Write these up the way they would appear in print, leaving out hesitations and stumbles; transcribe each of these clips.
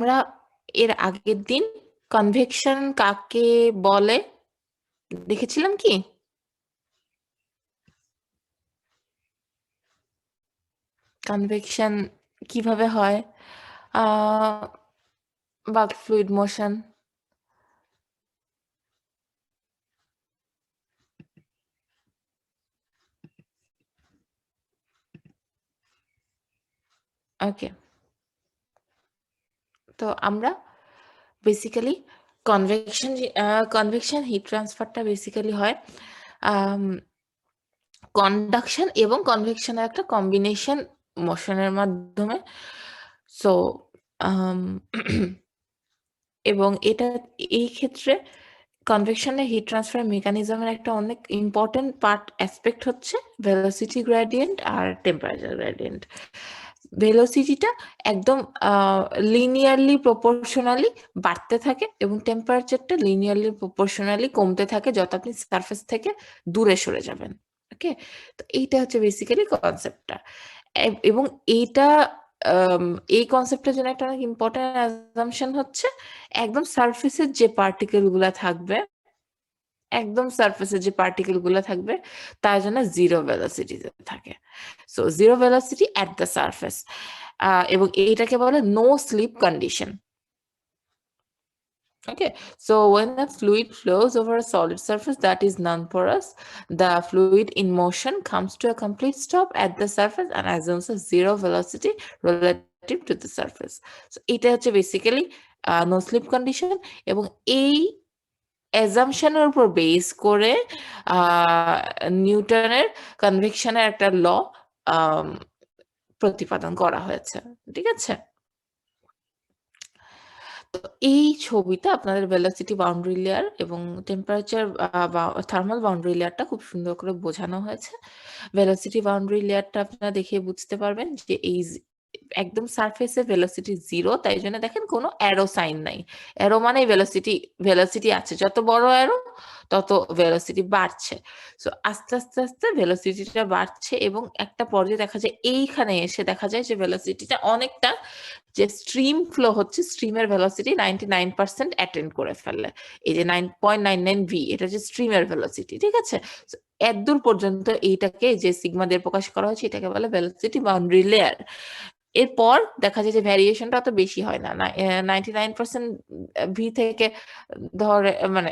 আমরা এর আগের দিন কনভেকশন কাকে বলে দেখেছিলাম কি? কনভেকশন কিভাবে হয় বা ফ্লুইড মোশন। ওকে, তো আমরা বেসিক্যালি কনভেকশন হিট ট্রান্সফারটা বেসিক্যালি হয় কন্ডাকশন এবং কনভেকশনের একটা কম্বিনেশন মোশনের মাধ্যমে। সো এবং এটা এই ক্ষেত্রে কনভেকশনের হিট ট্রান্সফার মেকানিজমের একটা অনেক ইম্পর্টেন্ট পার্ট অ্যাসপেক্ট হচ্ছে ভেলোসিটি গ্রেডিয়েন্ট আর টেম্পারেচার গ্রেডিয়েন্ট। ভেলোসিটিটা একদম লিনিয়ারলি প্রপোর্শনালি বাড়তে থাকে এবং টেম্পারেচারটা লিনিয়ারলি প্রপোর্শনালি কমতে থাকে যত আপনি সারফেস থেকে দূরে সরে যাবেন। ওকে, তো এইটা হচ্ছে বেসিক্যালি কনসেপ্টটা। এবং এইটা এই কনসেপ্টের জন্য একটা অনেক ইম্পর্টেন্ট অ্যাজাম্পশন হচ্ছে একদম সারফেসের যে পার্টিকেল গুলা থাকবে, একদম সারফেসের যে পার্টিকেল গুলা থাকবে তার জন্য জিরো ভেলোসিটিতে থাকে। So zero velocity at the surface, এবং এইটাকে বলে no slip condition. Okay, so when a fluid flows over a solid surface that is non-porous, the fluid in motion comes to a complete stop at the surface and assumes a zero velocity relative to the surface. So এটা হচ্ছে basically no slip condition, এবং এই অ্যাজাম্পশনের উপর base করে নিউটনের কনভেকশনের একটা ল প্রতিপাদন করা হয়েছে। ঠিক আছে, তো এই ছবিতে আপনাদের ভেলোসিটি বাউন্ডারি লেয়ার এবং টেম্পারেচার বা থার্মাল বাউন্ডারি লেয়ারটা খুব সুন্দর করে বোঝানো হয়েছে। ভেলোসিটি বাউন্ডারি লেয়ারটা আপনারা দেখে বুঝতে পারবেন যে এই একদম সারফেসে ভেলোসিটি জিরো, তাই জন্য দেখেন কোনো অ্যারো সাইন নাই। অ্যারো মানে ভেলোসিটি ভেলোসিটি আছে, যত বড় অ্যারো তত ভেলোসিটি বাড়ছে। সো আস্তে আস্তে আস্তে ভেলোসিটিটা বাড়ছে এবং একটা পর্যায়ে দেখা যায় এইখানে এসে দেখা যায় যে ভেলোসিটিটা অনেকটা, যে স্ট্রিম ফ্লো হচ্ছে স্ট্রিমের ভেলোসিটি 99% অ্যাটেন্ড করে ফেললে। এই যে 9.99 ভি, এটা যে স্ট্রিমের ভেলোসিটি। ঠিক আছে, এতদূর পর্যন্ত এইটাকে যে সিগমা দিয়ে প্রকাশ করা হয়েছে এটাকে বলে ভেলোসিটি বাউন্ডারি লেয়ার। এরপর দেখা যায় যে ভ্যারিয়েশনটা অত বেশি হয় না, 99% ভি থেকে ধরে মানে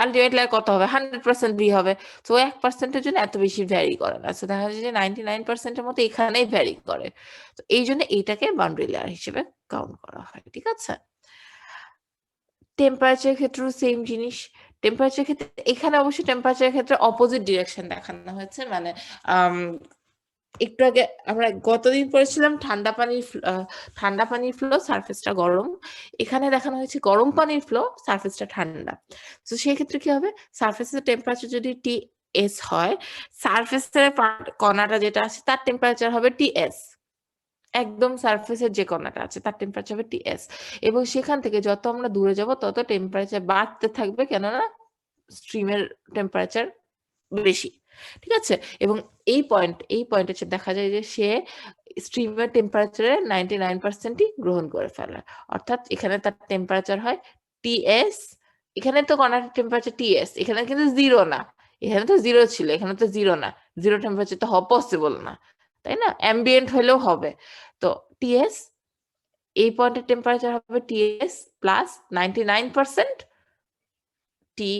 আলটিমেটলি আর কত হবে, 100% ভি হবে। তো 1%-এর জন্য এত বেশি ভ্যারি করে না। দেখা যায় যে 99%-এর মতো এখানেই ভ্যারি করে। তো এই জন্য এইটাকে বাউন্ডারি লেয়ার হিসেবে কাউন্ট করা হয়। ঠিক আছে, টেম্পারেচার ক্ষেত্রেও সেম জিনিস। টেম্পারেচার ক্ষেত্রে এখানে অবশ্য টেম্পারেচার ক্ষেত্রে অপোজিট ডিরেকশন দেখানো হয়েছে। মানে একটু আগে আমরা গতদিন পড়েছিলাম ঠান্ডা পানির ফ্লো, সারফেসটা গরম। এখানে দেখানো হয়েছে গরম পানির ফ্লো, সারফেসটা ঠান্ডা। তো সেই ক্ষেত্রে কি হবে, সারফেসের টেম্পারেচার যদি টি এস হয়, সারফেসের কণাটা যেটা আছে তার টেম্পারেচার হবে টি এস। একদম সারফেসের যে কণাটা আছে তার টেম্পারেচার হবে টি এস, এবং সেখান থেকে যত আমরা দূরে যাব তত টেম্পারেচার বাড়তে থাকবে, কেননা স্ট্রিমের টেম্পারেচার বেশি। ঠিক আছে, এবং এই পয়েন্ট হচ্ছে দেখা যায় যে সে স্ট্রিমের টেম্পারেচারের 99%ই গ্রহণ করে ফেলে। অর্থাৎ এখানে তার টেম্পারেচার হয় টিএস। এখানে তো কণার টেম্পারেচার টিএস, এখানে কিন্তু জিরো না। এখানে তো জিরো ছিল, এখানে তো জিরো না। জিরো টেম্পারেচার তো হওয়া পসিবল না, তাই না? অ্যাম্বিয়েন্ট হলেও হবে। তো টিএস, এই পয়েন্টের টেম্পারেচার হবে টিএস প্লাস 99% টি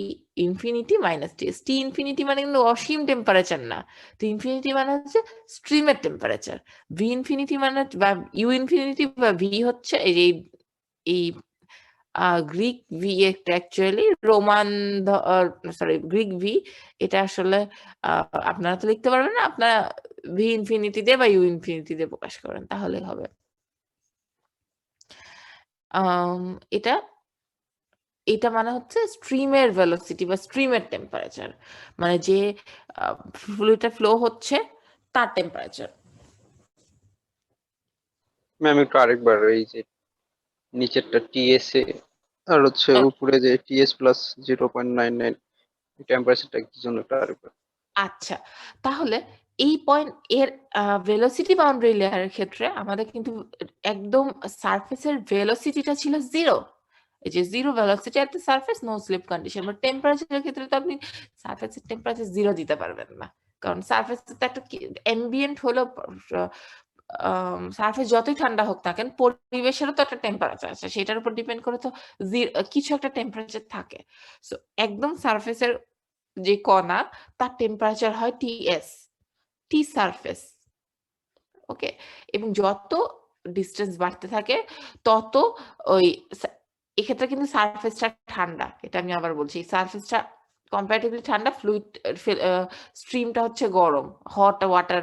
ইনফিনিটি মাইনাস টিএস। টি ইনফিনিটি মানে কিন্তু অসীম টেম্পারেচার না, তো ইনফিনিটি মানে হচ্ছে স্ট্রিমের টেম্পারেচার। ভি ইনফিনিটি মানে বা ইউ ইনফিনিটি বা ভি হচ্ছে এই গ্রিক ভি, একটা actually Roman, sorry Greek V. এটা আসলে আপনারা তো লিখতে পারবেন না, আপনারা ভি ইনফিনিটি দিয়ে বা ইউ ইনফিনিটি দিয়ে প্রকাশ করেন তাহলে হবে। এটা এটা মানে হচ্ছে স্ট্রিমের ভেলোসিটি বা স্ট্রিমের টেম্পারেচার, মানে যে ফ্লুইডটা ফ্লো হচ্ছে তার টেম্পারেচার। ম্যাম একটু আরেকবার এই যে নিচেরটা টিএস এ আর হচ্ছে উপরে যে টিএস প্লাস 0.99 টেম্পারেচারটা কি জন্য একটু আরেকবার। আচ্ছা, তাহলে এই পয়েন্ট এর ভেলোসিটি বাউন্ডারি লেয়ারের ক্ষেত্রে আমাদের কিন্তু একদম সারফেসের ভেলোসিটিটা ছিল 0। এই যে 0 velocity at the surface, no slip condition. But টেম্পারেচারের ক্ষেত্রে তো আপনি সারফেসের টেম্পারেচার 0 দিতে পারবেন না। কারণ সারফেস তো একটা অ্যাম্বিয়েন্ট হলো, সারফেস যতই ঠান্ডা হোক না কেন, পরিবেশেরও তো একটা টেম্পারেচার আছে। সেটার উপর ডিপেন্ড করে তো কিছু একটা টেম্পারেচার থাকে। সো একদম সারফেসের যে কণা, তার টেম্পারেচার হয় টিএস, টি সারফেস। ওকে, এবং যত ডিস্টেন্স বাড়তে থাকে তত ওই এক্ষেত্রে কিন্তু সারফেসটা ঠান্ডা। এটা আমি আবার বলছি, সারফেসটা কম্পারেটিভলি ঠান্ডা, ফ্লুইড স্ট্রিমটা হচ্ছে গরম, হট ওয়াটার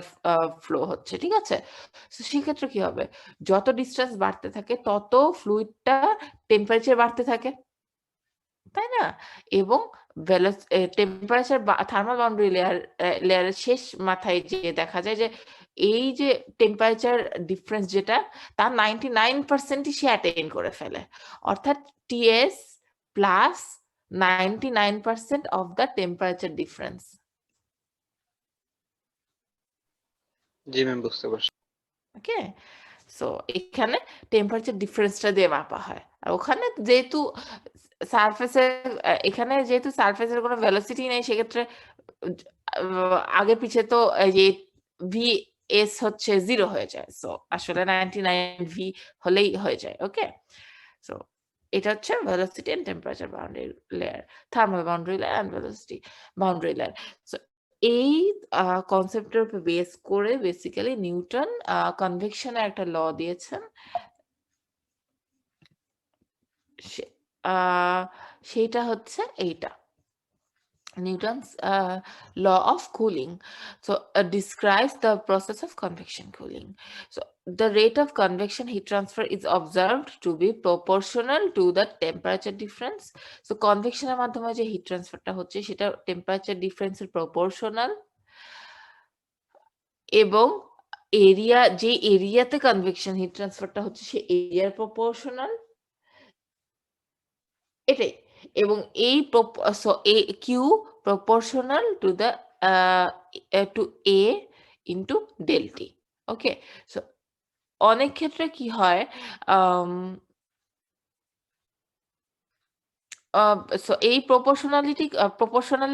ফ্লো হচ্ছে, ঠিক আছে? সেক্ষেত্রে কি হবে, যত ডিস্টেন্স বাড়তে থাকে তত ফ্লুইডটা টেম্পারেচার বাড়তে থাকে, তাই না? এবং টেম্পারেচার থার্মাল বাউন্ডারি লেয়ারের শেষ মাথায় যে দেখা যায় যে এই যে টেম্পারেচার ডিফারেন্স যেটা, তার 99%ই সে অ্যাটেইন করে ফেলে। অর্থাৎ TS plus 99% of the temperature difference. জি ম্যাম, বুঝতে পারছি। ওকে, সো এখানে টেম্পারেচার ডিফারেন্সটা দিয়ে মাপা হয়। আর ওখানে যেহেতু সারফেসের এখানে যেহেতু সারফেসের কোনো ভেলোসিটি নেই, সেক্ষেত্রে আগে পিছে তো এই যে ভি এস হচ্ছে 0 হয়ে যায়। সো আসলে 99 ভি হলেই হয়ে যায়। ওকে, সো এটা হচ্ছে velocity and temperature boundary layer, thermal boundary layer and velocity boundary layer. So এই কনসেপ্টের উপর বেস করে বেসিক্যালি নিউটন কনভেকশনের একটা ল দিয়েছেন। সেইটা হচ্ছে এইটা, Newton's law of cooling. So describes the process of convection cooling. So the rate of convection heat transfer is observed to be proportional to the temperature difference. So convection এর মাধ্যমে যে heat transferটা হচ্ছে সেটা temperature difference এর proportional, এবং area, যে এরিয়াতে convection hit ট্রান্সফারটা হচ্ছে সে এরিয়ার প্রপোর্শনাল, এটাই। এবং এই Q proportional to the to A into del T. Okay, so অনেক ক্ষেত্রে কি হয়, এই প্রপোর্শনাল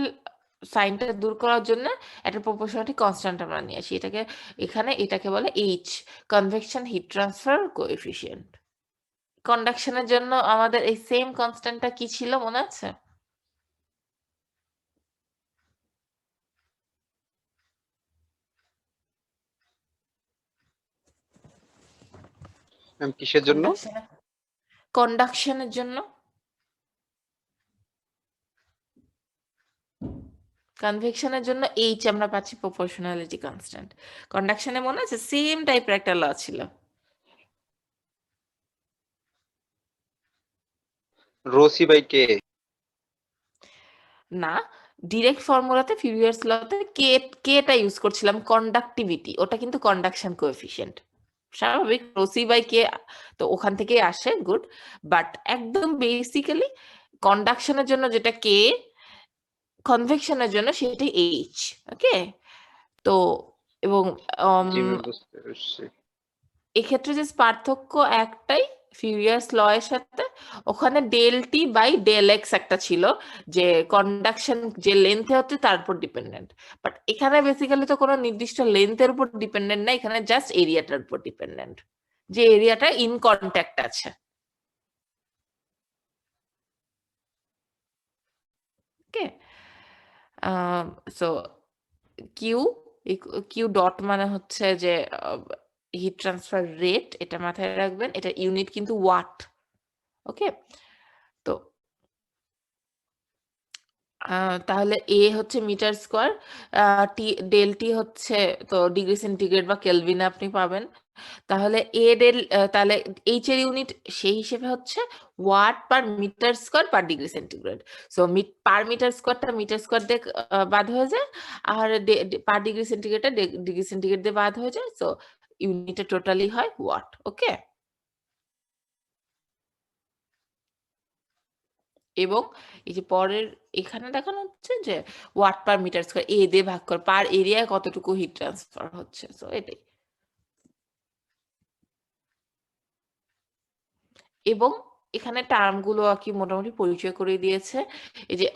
সাইনটা দূর করার জন্য একটা প্রপোর্শনালিটি কনস্ট্যান্ট আমরা নিয়ে আসি। এটাকে বলে H, convection heat transfer coefficient. কন্ডাকশনের জন্য আমাদের এই সেম কনস্ট্যান্টটা কি ছিল মনে আছে? ম্যাম কিসের জন্য? কন্ডাকশনের জন্য। কনভেকশনের জন্য এইচ আমরা পাচ্ছি প্রপোর্শনালিটি কনস্ট্যান্ট। কন্ডাকশনে মনে আছে সেম টাইপের একটা ল ছিল। রো সি বাই কে। না, ডিরেক্ট ফর্মুলাতে ফিউরিয়ার্স লতে কেটা ইউজ করছিলাম, কন্ডাক্টিভিটি, ওটা কিন্তু কন্ডাকশন কোএফিসিয়েন্ট। স্বাভাবিক, রোসি বাই কে তো ওখান থেকেই আসে, গুড। বাট একদম বেসিক্যালি কন্ডাকশনের জন্য যেটা কে, কনভেকশনের জন্য সেটাই এইচ। ওকে, তো এবং জি ম্যাম, বুঝতে পারছি। এক্ষেত্রে যে পার্থক্য একটাই, ফিউরিয়ার্স ল এর সাথে, ওখানে del T by del X একটা ছিল, যে কন্ডাকশন যে লেন্থে হচ্ছে তার উপর ডিপেন্ডেন্ট। বাট এখানে বেসিক্যালি তো কোনো নির্দিষ্ট লেন্থের উপর ডিপেন্ডেন্ট না, এখানে জাস্ট এরিয়াটার উপর ডিপেন্ডেন্ট, যে এরিয়াটা ইন কন্ট্যাক্ট আছে। ওকে, সো কিউ কিউ ডট মানে হচ্ছে যে হিট ট্রান্সফার রেট, এটা মাথায় রাখবেন, এটা ইউনিট কিন্তু ওয়াট। ওকে, তো তাহলে এ হচ্ছে metre square, T del T হচ্ছে তো ডিগ্রি সেন্টিগ্রেড বা কেলভিনে আপনি পাবেন। তাহলে এ ডেল তাহলে এইচ এর ইউনিট সেই হিসেবে হচ্ছে watt per metre square per degree centigrade. So per metre স্কোয়ারটা মিটার স্কোয়ার দিয়ে বাদ হয়ে যায়, আর পার ডিগ্রি সেন্টিগ্রেডটা ডিগ্রি সেন্টিগ্রেড দিয়ে বাদ হয়ে যায়। সো ইউনিটটা টোটালি হয় ওয়াট। ওকে, এবং এই যে পরের এখানে দেখানো হচ্ছে যে ওয়াট পার মিটার স্কয়ার এ দিয়ে ভাগ করে পার এরিয়ায় কতটুকু হিট ট্রান্সফার হচ্ছে, সো এটাই। এবং এখানে টার্মগুলো আর কি মোটামুটি পরিচয় করে দিয়েছে। এই যে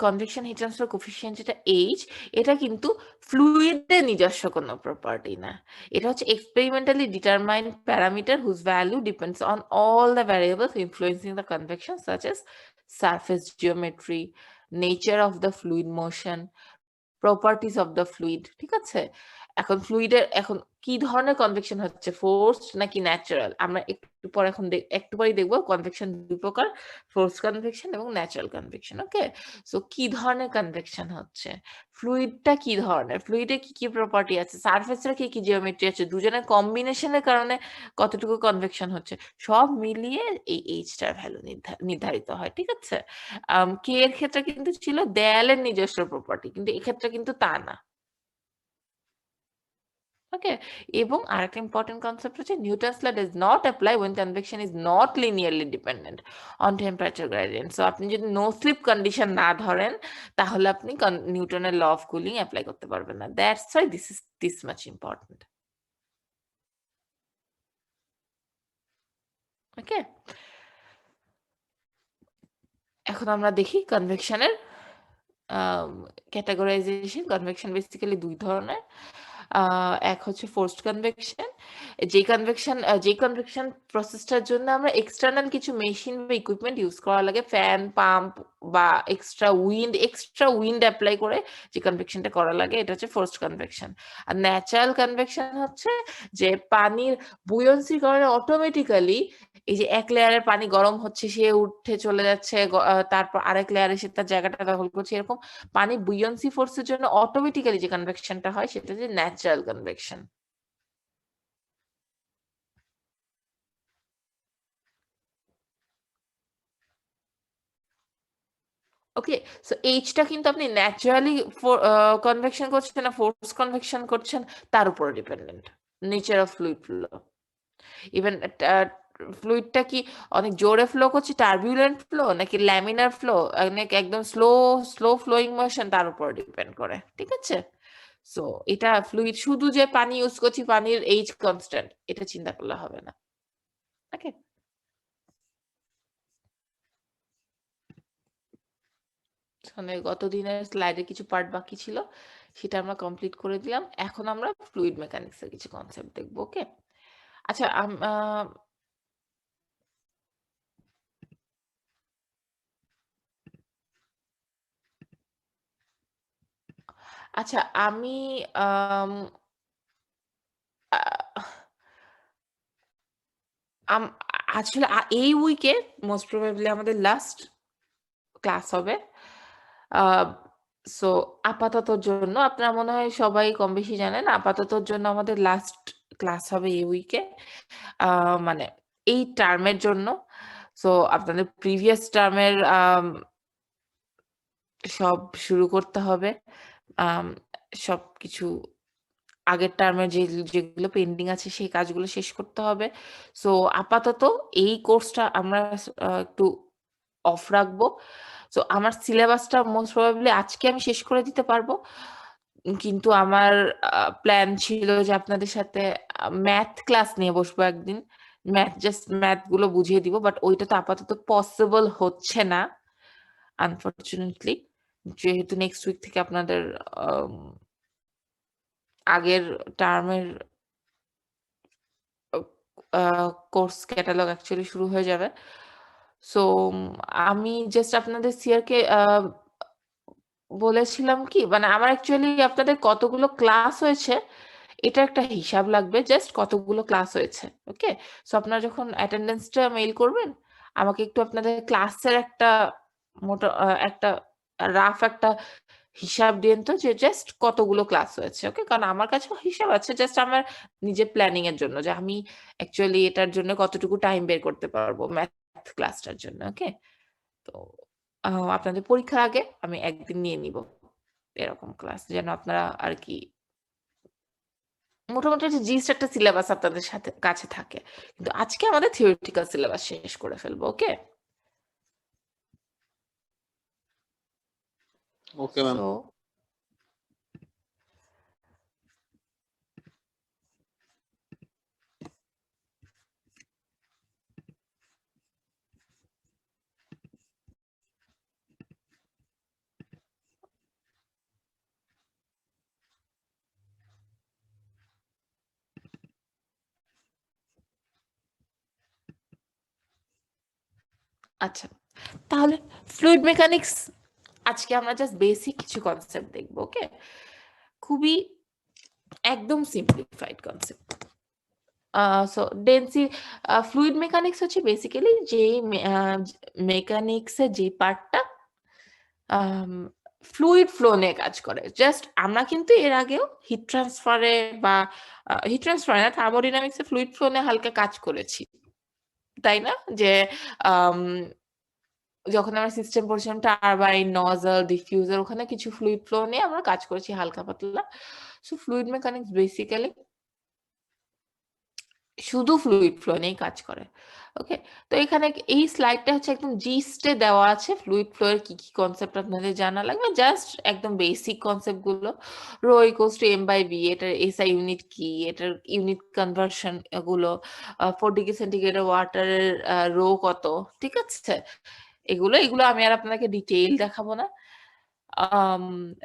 কনভেকশন হিট ট্রান্সফার কোফিসিয়েন্ট যেটা H, এটা কিন্তু ফ্লুইডের নিজস্ব কোনো প্রপার্টি না। এটা হচ্ছে experimentally determined parameter whose value depends on all the variables influencing the convection such as surface geometry, nature of the fluid motion, properties of the fluid. ঠিক আছে? এখন ফ্লুইডের এখন কি ধরনের কনভেকশন হচ্ছে, ফোর্সড নাকি ন্যাচারাল? আমরা একটু পরে এখন একটু পরেই দেখবো কনভেকশন দুই প্রকার, ফোর্সড কনভেকশন এবং ন্যাচারাল কনভেকশন। ওকে, সো কি ধরনের কনভেকশন হচ্ছে, ফ্লুইডটা কি ধরনের, ফ্লুইডে কি কি প্রপার্টি আছে, সারফেসের কি কি জিওমেট্রি আছে, দুজনের কম্বিনেশনের কারণে কতটুকু কনভেকশন হচ্ছে, সব মিলিয়ে এই এইচটার ভ্যালু নির্ধারিত হয়। ঠিক আছে? কে এর ক্ষেত্রে কিন্তু ছিল দেয়ালের নিজস্ব প্রপার্টি, কিন্তু এক্ষেত্রে কিন্তু তা না। ওকে, এবং আরেকটা ইম্পর্টেন্ট কনসেপ্ট হচ্ছে Newton's law does not apply when convection is not linearly dependent on temperature gradient. So আপনি যদি নো স্লিপ কন্ডিশন না ধরেন তাহলে আপনি নিউটনের ল অফ কুলিং অ্যাপ্লাই করতে পারবেন না। That's why this is this much important. Okay, এখন আমরা দেখি কনভেকশনের ক্যাটেগরাইজেশন। কনভেকশন বেসিক্যালি দুই ধরনের। এক হচ্ছে ফোর্সড কনভেকশন, যে কনভেকশন প্রসেসটার জন্য আমরা এক্সটার্নাল কিছু মেশিন বা ইকুইপমেন্ট ইউজ করা লাগে, ফ্যান, পাম্প বা এক্সট্রা উইন্ড অ্যাপ্লাই করে যে কনভেকশনটা করা লাগে, এটা হচ্ছে ফোর্সড কনভেকশন। আর ন্যাচারাল কনভেকশন হচ্ছে যে পানির বুয়ন্সির কারণে অটোমেটিক্যালি এই যে এক লেয়ারের পানি গরম হচ্ছে, সে উঠে চলে যাচ্ছে, তারপর আরেক লেয়ারে সে তার জায়গাটা দখল করছে, এরকম পানি বুয়ন্সি ফোর্সের জন্য অটোমেটিক্যালি যে কনভেকশনটা হয় সেটা হচ্ছে ন্যাচারাল কনভেকশন। ওকে, সো এইচটা কিন্তু আপনি ন্যাচারালি কনভেকশন করছেন না ফোর্স কনভেকশন করছেন তার উপর dependent, nature of fluid flow. Even ফ্লুইডটা কি অনেক জোরে ফ্লো করছে, টার্বুলেন্ট ফ্লো নাকি ল্যামিনার ফ্লো, নাকি একদম স্লো স্লো ফ্লোয়িং মোশন, তার উপর ডিপেন্ড করে। ঠিক আছে? সো এটা ফ্লুইড শুধু যে পানি ইউজ করছি, পানির এইচ কনস্ট্যান্ট, এটা চিন্তা করলে হবে না। ওকে, মানে গত দিনের স্লাইডে কিছু পার্ট বাকি ছিল, সেটা আমরা কমপ্লিট করে দিলাম। এখন আমরা ফ্লুইড মেকানিক্স এর কিছু কনসেপ্ট দেখবো। ওকে, আচ্ছা আচ্ছা আমি আম, আহ, আসলে এই উইকে মোস্ট প্রবাবলি আমাদের লাস্ট ক্লাস হবে। সো আপাততর জন্য আপনারা মনে হয় সবাই কম বেশি জানেন, আপাততর জন্য আমাদের লাস্ট ক্লাস হবে এই উইকে, মানে এই টার্মের জন্য। সো আপনাদের প্রিভিয়াস টার্মের সব শুরু করতে হবে, আম, সবকিছু আগের টার্মের যেগুলো পেন্ডিং আছে সেই কাজগুলো শেষ করতে হবে। সো আপাতত এই কোর্সটা আমরা একটু অফ রাখবো। সো আমার সিলেবাসটা মোস্ট প্রবাবলি আজকে আমি শেষ করে দিতে পারবো, কিন্তু আমার প্ল্যান ছিল যে আপনাদের সাথে ম্যাথ ক্লাস নিয়ে বসবো একদিন, ম্যাথ গুলো বুঝিয়ে দিব, বাট ওইটা তো আপাতত পসিবল হচ্ছে না আনফরচুনেটলি, যেহেতু নেক্সট উইক থেকে আপনাদের আগের টার্মের কোর্স ক্যাটালগ অ্যাকচুয়ালি শুরু হয়ে যাবে। সো আমি জাস্ট আপনাদের সিয়ারকে বলেছিলাম কি, মানে আমার অ্যাকচুয়ালি আপনাদের কতগুলো ক্লাস হয়েছে এটা একটা হিসাব লাগবে, জাস্ট কতগুলো ক্লাস হয়েছে। ওকে, সো আপনারা যখন অ্যাটেন্ডেন্সটা মেইল করবেন আমাকে একটু আপনাদের ক্লাসের একটা মোটা একটা রাফ একটা হিসাব দিয়েন তো, যে জাস্ট কতগুলো ক্লাস হয়েছে। ওকে, কারণ আমার কাছেও হিসাব আছে, জাস্ট আমার নিজের প্ল্যানিং এর জন্য, যে আমি অ্যাকচুয়ালি এটার জন্য কতটুকু টাইম বের করতে পারবো ম্যাথ ক্লাসটার জন্য। ওকে, তো আপনাদের পরীক্ষার আগে আমি একদিন নিয়ে নিব এরকম ক্লাস, যেন আপনারা আর কি মোটামুটি একটা জিস্ট একটা সিলেবাস আপনাদের সাথে কাছে থাকে। কিন্তু আজকে আমাদের থিওরিটিক্যাল সিলেবাস শেষ করে ফেলবো। ওকে, ওকে ম্যাম। সো আচ্ছা, তাহলে ফ্লুইড মেকানিক্স আজকে আমরা জাস্ট বেসিক কিছু কনসেপ্ট দেখবো। ওকে, খুবই একদম simplified concept. So fluid mechanics হচ্ছে বেসিক্যালি যে মেকানিক্সের যে পার্টটা ফ্লুইড ফ্লো নিয়ে কাজ করে। জাস্ট আমরা কিন্তু এর আগেও হিট ট্রান্সফারে বা হিট ট্রান্সফারে না, থার্মোডিনামিক্সে ফ্লুইড ফ্লো নিয়ে হালকা কাজ করেছি, তাই না? যে আম, যখন আমরা সিস্টেম পড়ছিলাম, টারবাইন, নজল, ডিফিউজার, ওখানে কিছু ফ্লুইড ফ্লো নিয়ে আমরা কাজ করেছি হালকা পাতলা। সো ফ্লুইড মেকানিক্স বেসিক্যালি শুধু ফ্লুইড ফ্লো নিয়েই কাজ করে। ওকে, তো এখানে এই স্লাইডটা হচ্ছে একদম জিস্টে দেওয়া আছে ফ্লুইড ফ্লো এর কি কি কনসেপ্ট আপনাদের জানা লাগবে, জাস্ট একদম বেসিক কনসেপ্ট গুলো। Rho equals to M by V, এটার এসআই ইউনিট কি, এটার ইউনিট কনভার্সন গুলো, 4 ডিগ্রি সেন্টিগ্রেডের ওয়াটারের রো কত, ঠিক আছে? এগুলো এগুলো আমি আর আপনাকে ডিটেইল দেখাবো না।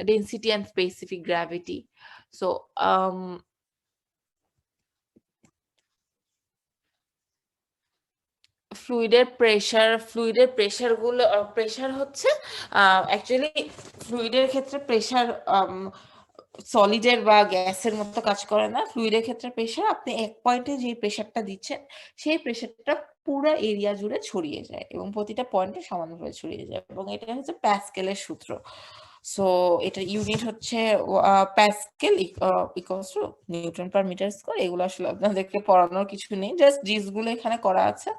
Density and specific gravity. So ফ্লুইডের প্রেসার গুলো, প্রেসার হচ্ছে অ্যাকচুয়ালি ফ্লুইডের ক্ষেত্রে প্রেসার সলিডের বা গ্যাসের মতো কাজ করে না। ফ্লুইডের ক্ষেত্রে প্রেসার, আপনি এক পয়েন্টে যে প্রেসারটা দিচ্ছেন সেই প্রেসারটা পুরো এরিয়া জুড়ে ছড়িয়ে যায় এবং প্রতিটা পয়েন্টে সমানভাবে ছড়িয়ে যায়, এবং এটা হচ্ছে প্যাসকেলের সূত্র। সো এটা ইউনিট হচ্ছে pascal equals to newton per metre square. এগুলো আসলে আপনাদেরকে পড়ানোর কিছু নেই, জাস্ট জিস গুলো এখানে করা আছে।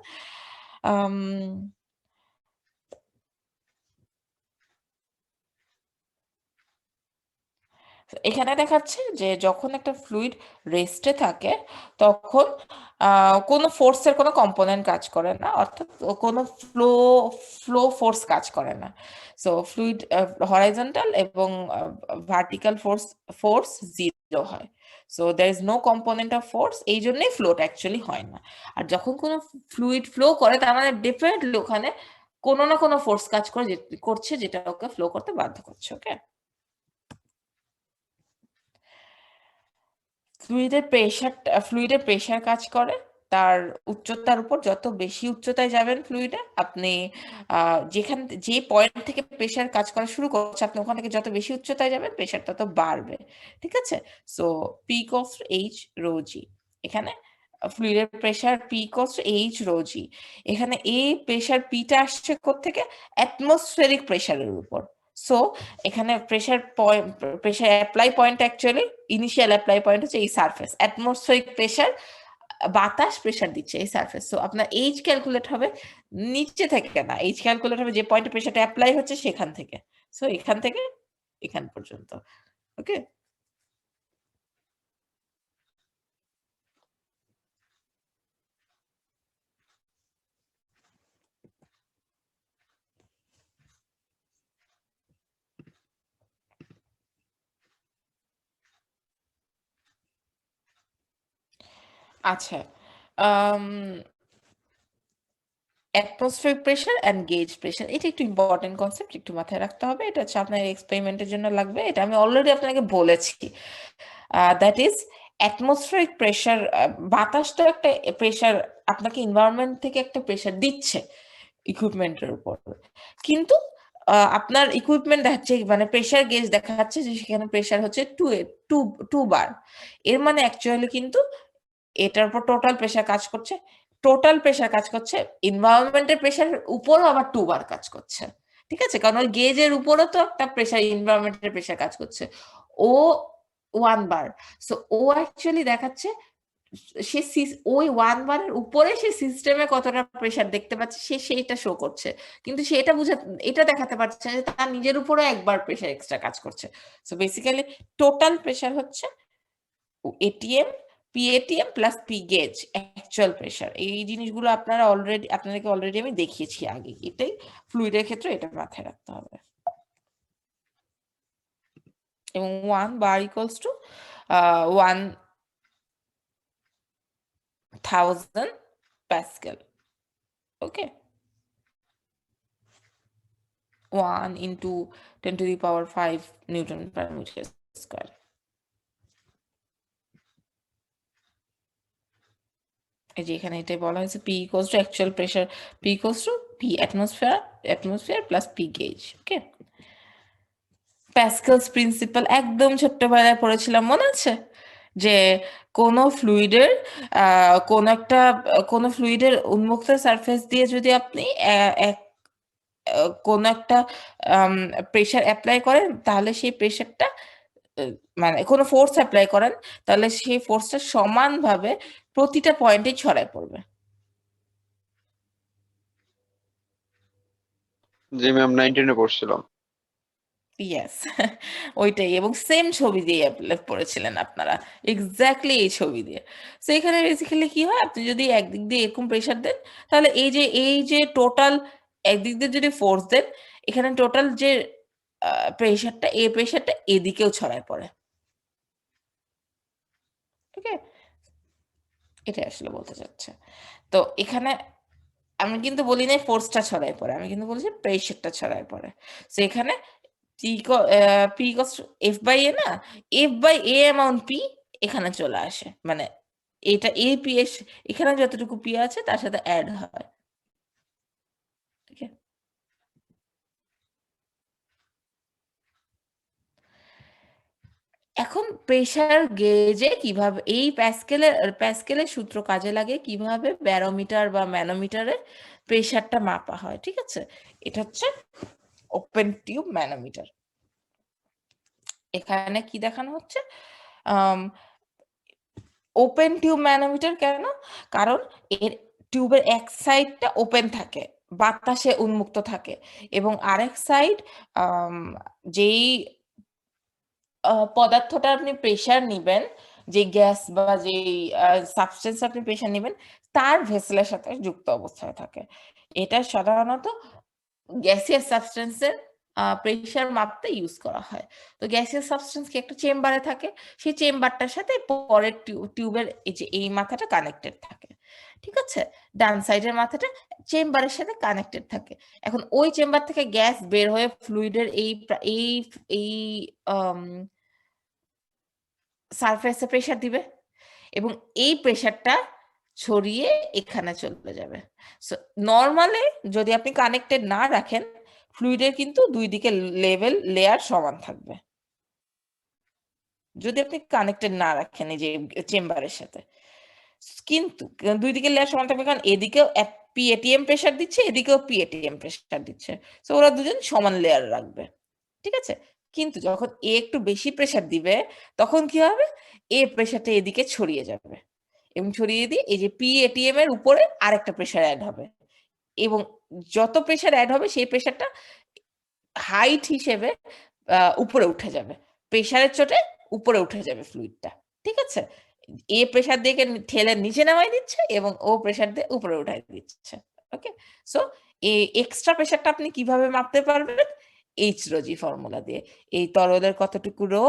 এখানে দেখাচ্ছে যে যখন একটা ফ্লুইড রেস্টে থাকে তখন কোনো ফোর্সের কোনো কম্পোনেন্ট কাজ করে না, অর্থাৎ কোনো ফ্লো ফ্লো ফোর্স কাজ করে না। সো ফ্লুইড হরাইজন্টাল এবং ভার্টিক্যাল ফোর্স জিরো হয়। So there is no component of force, এই জন্যই ফ্লোটা অ্যাকচুয়ালি হয় না। আর যখন কোনো ফ্লুইড ফ্লো করে তার মানে ডেফিনেটলি ওখানে কোনো না কোনো ফোর্স কাজ করছে যেটা ওকে ফ্লো করতে বাধ্য করছে। ওকে, ফ্লুইডের প্রেশার কাজ করে তার উচ্চতার উপর। যত বেশি উচ্চতায় যাবেন ফ্লুইডে, আপনি যে পয়েন্ট থেকে প্রেশার কাজ করা শুরু করছে, আপনি ওখান থেকে যত বেশি উচ্চতায় যাবেন প্রেশার তত বাড়বে, ঠিক আছে? So P equals to H rho G. এখানে ফ্লুইডের pressure P equals to H rho G. এখানে এই প্রেশার পিটা আসছে কোত্থেকে? অ্যাটমসফেরিক প্রেশারের উপর। সো এখানে pressure apply point actually initial apply point হচ্ছে এই সারফেস, অ্যাটমসফেরিক প্রেশার, বাতাস প্রেশার দিচ্ছে এই সারফেস। সো আপনার এইচ ক্যালকুলেট হবে নিচে থেকে না, এইচ ক্যালকুলেট হবে যে পয়েন্টে প্রেশারটা অ্যাপ্লাই হচ্ছে সেখান থেকে। সো এখান থেকে এখান পর্যন্ত। ওকে, আচ্ছা, atmospheric pressure and gauge pressure, এটা একটু ইম্পর্টেন্ট কনসেপ্ট, একটু মাথায় রাখতে হবে। এটা হচ্ছে আপনার এক্সপেরিমেন্টের জন্য লাগবে, এটা আমি অলরেডি আপনাকে বলেছি। That is atmospheric pressure. বাতাসটা একটা প্রেশার, আপনাকে এনভায়রনমেন্ট থেকে একটা প্রেশার দিচ্ছে ইকুইপমেন্টের উপর, কিন্তু আপনার ইকুইপমেন্ট দেখাচ্ছে মানে প্রেশার গেজ দেখাচ্ছে যে সেখানে প্রেশার হচ্ছে টু টু বার। এর মানে অ্যাকচুয়ালি কিন্তু এটার উপর টোটাল প্রেশার কাজ করছে, টোটাল প্রেশার কাজ করছে, এনভায়রনমেন্টের প্রেশারের উপরও আবার 2 বার কাজ করছে, ঠিক আছে? কারণ ওই গেজের উপরও তো একটা প্রেশার, এনভায়রনমেন্টের প্রেশার কাজ করছে। ও 1 বার। সো ও অ্যাকচুয়ালি দেখাচ্ছে সে ওই 1 বারের উপরে সে সিস্টেমে কতটা প্রেশার দেখতে পাচ্ছে, সে সেইটা শো করছে, কিন্তু সে এটা দেখাতে পারছে না যে তার নিজের উপরে 1 বার প্রেশার এক্সট্রা কাজ করছে। সো বেসিক্যালি টোটাল প্রেশার হচ্ছে ATM, PATM plus P gauge, actual pressure. এই জিনিসগুলো আপনাদেরকে অলরেডি আমি দেখিয়েছি আগে। এটাই ফ্লুইডের ক্ষেত্রে এটা মাথায় রাখতে হবে। এবং 1 bar equals to 1000 Pascal. Okay, 1 into 10 to the power 5 Newton per meter square. এই যে এখানে এটাই বলা হয়েছে P equals to actual pressure, P equals to P atmosphere plus P gauge. Okay, প্যাসকেলস principal একদম ছোট্টবেলায় পড়েছিলাম, মনে আছে? যে কোনো ফ্লুইডের কোনো ফ্লুইডের উন্মুক্ত সারফেস দিয়ে যদি আপনি কোনো একটা প্রেশার অ্যাপ্লাই করেন, তাহলে সেই প্রেশারটা মানে কোনো ফোর্স অ্যাপ্লাই করেন, তাহলে সেই ফোর্সটা সমানভাবে প্রতিটা পয়েন্টে ছড়ায় পড়বে। জি ম্যাম, 19 এ পড়ছিলাম। ইয়েস, ওইটাই, এবং সেম ছবি দিয়ে পড়েছিলেন আপনারা, এক্স্যাক্টলি এই ছবি দিয়ে। সো এখানে বেসিক্যালি কি হয়, আপনি যদি একদিক দিয়ে এরকম প্রেশার দেন, তাহলে এই যে টোটাল একদিক দিয়ে যদি ফোর্স দেন, এখানে টোটাল যে প্রেশারটা, এই প্রেশারটা এদিকেও ছড়ায় পড়ে। ওকে, এটা আসলে বলতে চাচ্ছে। তো এখানে আমি কিন্তু বলি নাই ফোর্সটা ছড়ায় পড়ে, আমি কিন্তু বলছি প্রেশারটা ছড়ায় পড়ে। সো এখানে P equals to F by A না, F by A amount P এখানে চলে আসে, মানে এটা A P এখানে যতটুকু P আছে তার সাথে অ্যাড হয়। ঠিক আছে, এখন প্রেসার গেজে কিভাবে এই প্যাসকেলের সূত্র কাজে লাগে, কিভাবে ব্যারোমিটার বা ম্যানোমিটারে প্রেসারটা মাপা হয়। ঠিক আছে, এটা হচ্ছে ওপেন টিউব ম্যানোমিটার। এখানে কি দেখানো হচ্ছে, ওপেন টিউব ম্যানোমিটার কেন? কারণ এর টিউবের এক সাইডটা ওপেন থাকে, বাতাসে উন্মুক্ত থাকে, এবং আরেক সাইড যেই পদার্থটা আপনি প্রেসার নিবেন, যে গ্যাস বা যেই সাবস্টেন্স আপনি প্রেসার নিবেন, তার ভেসেলের সাথে যুক্ত অবস্থায় থাকে। এটা সাধারণত গ্যাসিয়াস সাবস্টেন্সের প্রেসার মাপতে ইউজ করা হয়। তো গ্যাসিয়াস সাবস্টেন্স কি একটা চেম্বারে থাকে, সেই চেম্বারটার সাথে পরের টিউবের এই মাথাটা কানেক্টেড থাকে। ঠিক আছে, ডান সাইডের মাথাটা চেম্বারের সাথে কানেক্টেড থাকে। এখন ওই চেম্বার থেকে গ্যাস বের হয়ে ফ্লুইডের এই এই সারফেসে প্রেসার দিবে, এবং এই প্রেসারটা ছড়িয়ে এখানে চলে যাবে। সো নরমালি যদি আপনি কানেক্টেড না রাখেন, ফ্লুইডের কিন্তু দুই দিকে লেয়ার সমান থাকবে, যদি আপনি কানেক্টেড না রাখেন এই যে চেম্বারের সাথে। কিন্তু দুই দিকে লেয়ার সমান থাকবে, কারণ এদিকেও PATM প্রেসার দিচ্ছে, এদিকেও PATM প্রেসার দিচ্ছে। সো ওরা দুজন সমান লেয়ার রাখবে। ঠিক আছে, কিন্তু যখন এ একটু বেশি প্রেসার দিবে, তখন কি হবে, এ প্রেসারটা এদিকে ছড়িয়ে যাবে, এবং ছড়িয়ে দিয়ে এই যে PATM এর উপরে আরেকটা প্রেসার অ্যাড হবে, এবং যত প্রেসার অ্যাড হবে সেই প্রেসারটা হাইট হিসেবে উপরে উঠে যাবে, প্রেসারের চোটে উপরে উঠে যাবে ফ্লুইডটা। ঠিক আছে, এ প্রেসার দিয়ে ঠেলে নিচে নামাই দিচ্ছে, এবং ও প্রেসার দিয়ে উপরে উঠাই দিচ্ছে। ওকে, সো এই এক্সট্রা প্রেসারটা আপনি কিভাবে মাপতে পারবেন? H-rho-g ফর্মুলা দিয়ে। এই তরলের কতটুকু রো,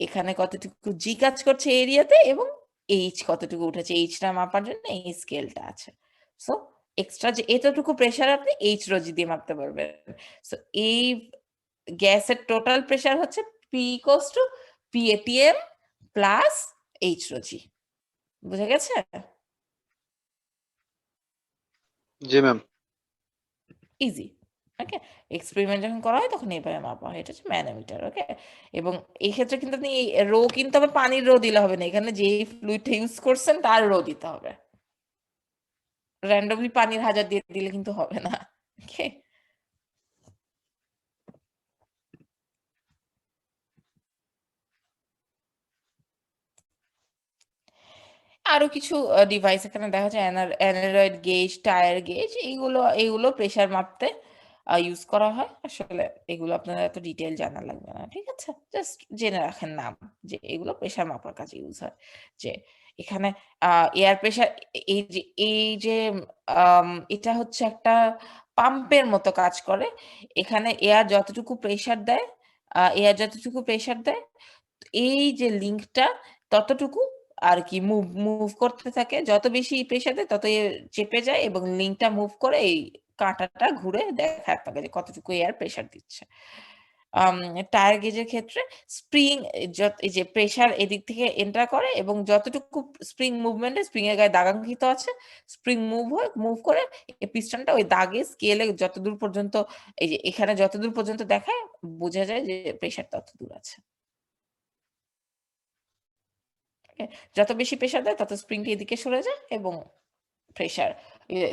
এখানে কতটুকু জি কাজ করছে এরিয়াতে, এবং H কতটুকু উঠেছে, H-টা মাপার জন্য এই স্কেলটা আছে। সো এক্সট্রা যে এতটুকু প্রেসার আপনি H-rho-g দিয়ে মাপতে পারবেন। সো এই গ্যাসের টোটাল প্রেসার হচ্ছে P equals to PATM plus H-rho-g। বুঝা গেছে? জি ম্যাম। ইজি। ওকে, এক্সপেরিমেন্ট যখন করা হয় তখন এইভাবে মাপা হয়, এটা হচ্ছে ম্যানোমিটার। ওকে, এবং এই ক্ষেত্রে কিন্তু আপনি রো কিন্তু আবার পানির রো দিলে হবে না, এখানে যে ফ্লুইডটা ইউজ করছেন তার রো দিতে হবে। র্যান্ডমলি পানির 1000 দিয়ে দিলে কিন্তু হবে না। ওকে, আরো কিছু ডিভাইস এখানে দেখা যায়, অ্যানারয়েড গেজ, টায়ার গেজ, এইগুলো প্রেসার মাপতে ইউজ করা হয়। আসলে এগুলো আপনার এত ডিটেইল জানা লাগবে না। ঠিক আছে, জাস্ট জেনে রাখেন নাম, যে এগুলো প্রেসার মাপার কাজে ইউজ হয়। যে এখানে এয়ার প্রেসার, এই যে এটা হচ্ছে একটা পাম্পের মতো কাজ করে। এখানে এয়ার যতটুকু প্রেসার দেয়, এয়ার যতটুকু প্রেসার দেয়, এই যে লিঙ্কটা ততটুকু আর কি মুভ করতে থাকে। যত বেশি প্রেসার দেয় তত চেপে যায় এবং লিঙ্কটা মুভ করে এই কাঁটাটা ঘুরে দেখায় আপনাকে যে কতটুকু এয়ার প্রেসার দিচ্ছে। আম টায়ার গেজের ক্ষেত্রে স্প্রিং এই যে প্রেসার এদিক থেকে এন্টার করে এবং যতটুকু স্প্রিং মুভমেন্টে স্প্রিং এর গায়ে দাগাঙ্কিত আছে, স্প্রিং মুভ করে এই পিস্টনটা ওই দাগে স্কেলে যতদূর পর্যন্ত এই যে এখানে যতদূর পর্যন্ত দেখায় বোঝা যায় যে প্রেসার ততদূর আছে। ওকে? যত বেশি প্রেসার দেয় তত স্প্রিংটি এদিকে সরে যায় এবং প্রেসার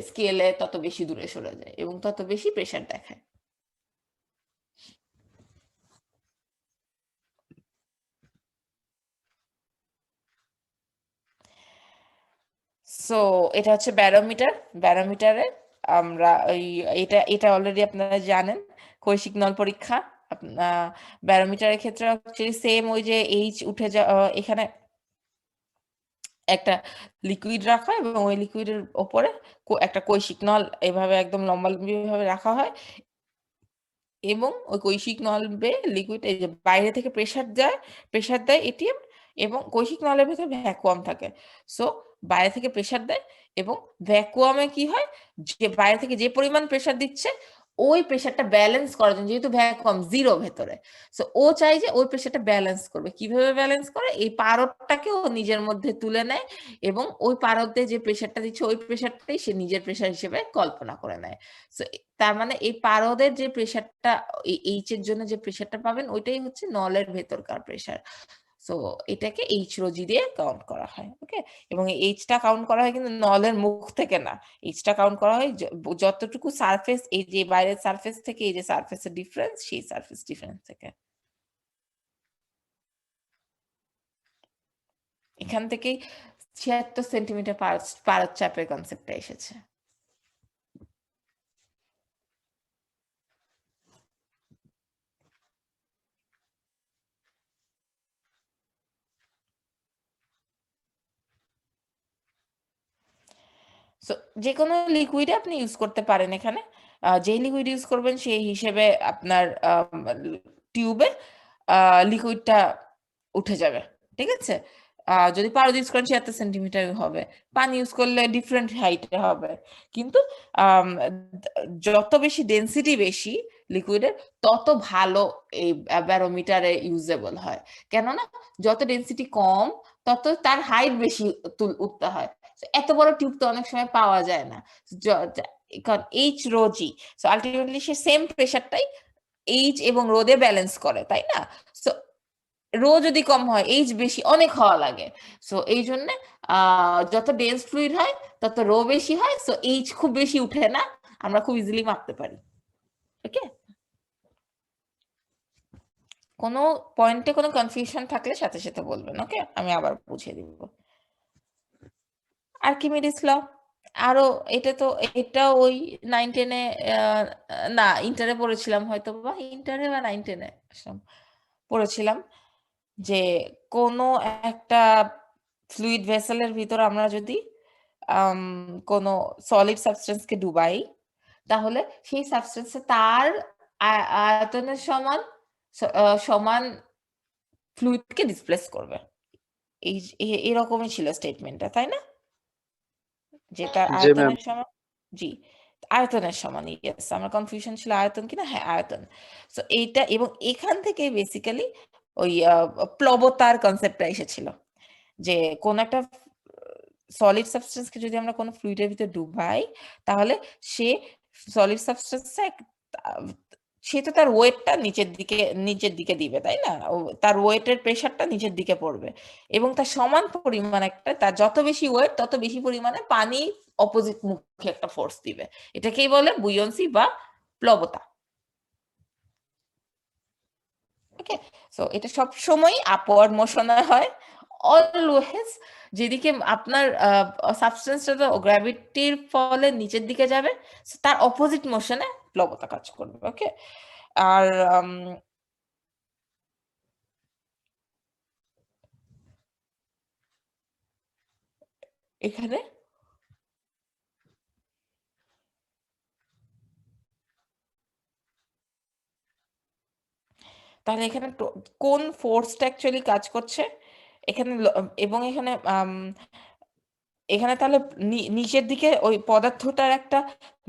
স্কেলে তত বেশি দূরে সরে যায় এবং তত বেশি প্রেসার দেখায়। সো এটা হচ্ছে ব্যারোমিটার। ব্যারোমিটারে আমরা এটা অলরেডি আপনারা জানেন। কৈশিক নল পরীক্ষা। ব্যারোমিটারের ক্ষেত্রে অ্যাকচুয়ালি সেম ওই যে উঠে এখানে একটা লিকুইড রাখা হয় এবং ওই লিকুইডের ওপরে একটা কৈশিক নল এভাবে একদম লম্বালম্বিভাবে রাখা হয় এবং ওই কৈশিক নল বেয়ে লিকুইড এই যে বাইরে থেকে প্রেসার দেয় এটিএম এবং কৈশিক নলের ভেতরে ভ্যাকুয়াম থাকে। সো বাইরে থেকে প্রেসার দেয় এবং ভ্যাকুয়ামে কি হয় যে বাইরে থেকে যে পরিমাণ প্রেসার দিচ্ছে ওই প্রেসারটা ব্যালেন্স করার জন্য যেহেতু ভ্যাকুয়াম 0 ভেতরে। সো ও চায় যে ওই প্রেসারটা ব্যালেন্স করবে। কিভাবে ব্যালেন্স করে? এই পারদটাকে ও নিজের মধ্যে তুলে নেয় এবং ওই পারদে যে প্রেসারটা দিচ্ছে ওই প্রেসারটাই সে নিজের প্রেসার হিসেবে কল্পনা করে নেয়। সো তার মানে এই পারদের যে প্রেসারটা এইচ এর জন্য যে প্রেসারটা পাবেন ওইটাই হচ্ছে নলের ভেতরকার প্রেসার। সো এটাকে এইচ রোজি দিয়ে কাউন্ট করা হয়। ওকে? এবং এই এইচটা কাউন্ট করা হয় কিন্তু নলের মুখ থেকে না। এইচটা কাউন্ট করা হয় যতটুকু সারফেস এই যে বাইরের সারফেস থেকে এই যে সারফেসের ডিফারেন্স সেই সারফেস ডিফারেন্স থেকে। এখান থেকেই ৭৬ সেন্টিমিটার পারদ চাপের কনসেপ্টটা এসেছে। সো যেকোনো লিকুইড আপনি ইউজ করতে পারেন এখানে। যেই লিকুইড ইউজ করবেন সেই হিসেবে আপনার টিউবে আ লিকুইডটা উঠে যাবে। ঠিক আছে? যদি পারদ ইউজ করেন ৭৬ সেন্টিমিটার হবে। পানি ইউজ করলে ডিফারেন্ট হাইট এ হবে। কিন্তু আম দা যত বেশি ডেনসিটি বেশি লিকুইডের তত ভালো এই ব্যারোমিটারে ইউজেবল হয়। কেননা যত ডেনসিটি কম তত তার হাইট বেশি উঠতে হয়। এত বড় টিউব তো অনেক সময় পাওয়া যায় না। য যা কারণ এইচ রো জি। সো আল্টিমেটলি সে সেম প্রেশারটাই এইচ এবং রো দিয়ে ব্যালেন্স করে, তাই না? সো রো যদি কম হয়, এইচ বেশি অনেক হওয়া লাগে। সো এইজন্যে আ যত ডেন্স ফ্লুইড হয় তত রো বেশি হয়। সো এইচ খুব বেশি উঠে না। আমরা খুব ইজিলি মাপতে পারি। ওকে? কোন পয়েন্টে কোন কনফিউশন থাকলে সাথে বলবেন। ওকে? আমি আবার বুঝিয়ে দিব। আর্কিমিডিস ল। আরো এটা ওই 9-10 এ আ না ইন্টারে পড়েছিলাম হয়তোবা। ইন্টারে বা 9-10 এ পড়েছিলাম যে কোনো একটা ফ্লুইড ভেসেল এর ভিতর আমরা যদি আম কোনো সলিড সাবস্টেন্স কে ডুবাই, তাহলে সেই সাবস্টেন্স এ তার আয়তনের সমান ফ্লুইড কে ডিসপ্লেস করবে। এই এরকমই ছিল স্টেটমেন্টটা, তাই না? যেটা জি ম্যাম। আয়তনের সমান জি, আয়তনের সমান। ইয়েস, আমার কনফিউশন ছিল আয়তন কিনা? হ্যাঁ, আয়তন। সো এইটা এবং এখান থেকে বেসিক্যালি ওই প্লবতার কনসেপ্টটা এসেছিল। যে কোন একটা সলিড সাবস্টেন্স কে যদি আমরা কোন ফ্লুইড এর ভিতর ডুবাই, তাহলে সে সলিড সাবস্টেন্স টা আ সে তো তার ওয়েটটা নিচের দিকে দিবে, তাই না? তার ওয়েটের প্রেশারটা নিচের দিকে পড়বে। এবং তার সমান পরিমাণ তার যত বেশি ওয়েট তত বেশি পরিমাণে পানি অপোজিট মুখে একটা ফোর্স দিবে। এটাকেই বলে বুয়ন্সি বা প্লবতা। ওকে? সো এটা সবসময়ই আপওয়ার্ড মোশন এ হয়। অলওয়েজ যেদিকে আপনার সাবস্টেন্স টা তো গ্র্যাভিটির ফলে নিচের দিকে যাবে। সো তার অপোজিট মোশন এ প্লবতা কাজ করবে। ওকে? আর এখানে তাহলে এখানে কোন ফোর্সটা অ্যাকচুয়ালি কাজ করছে এখানে এবং এখানে এখানে তাহলে নিচের দিকে ওই পদার্থটার একটা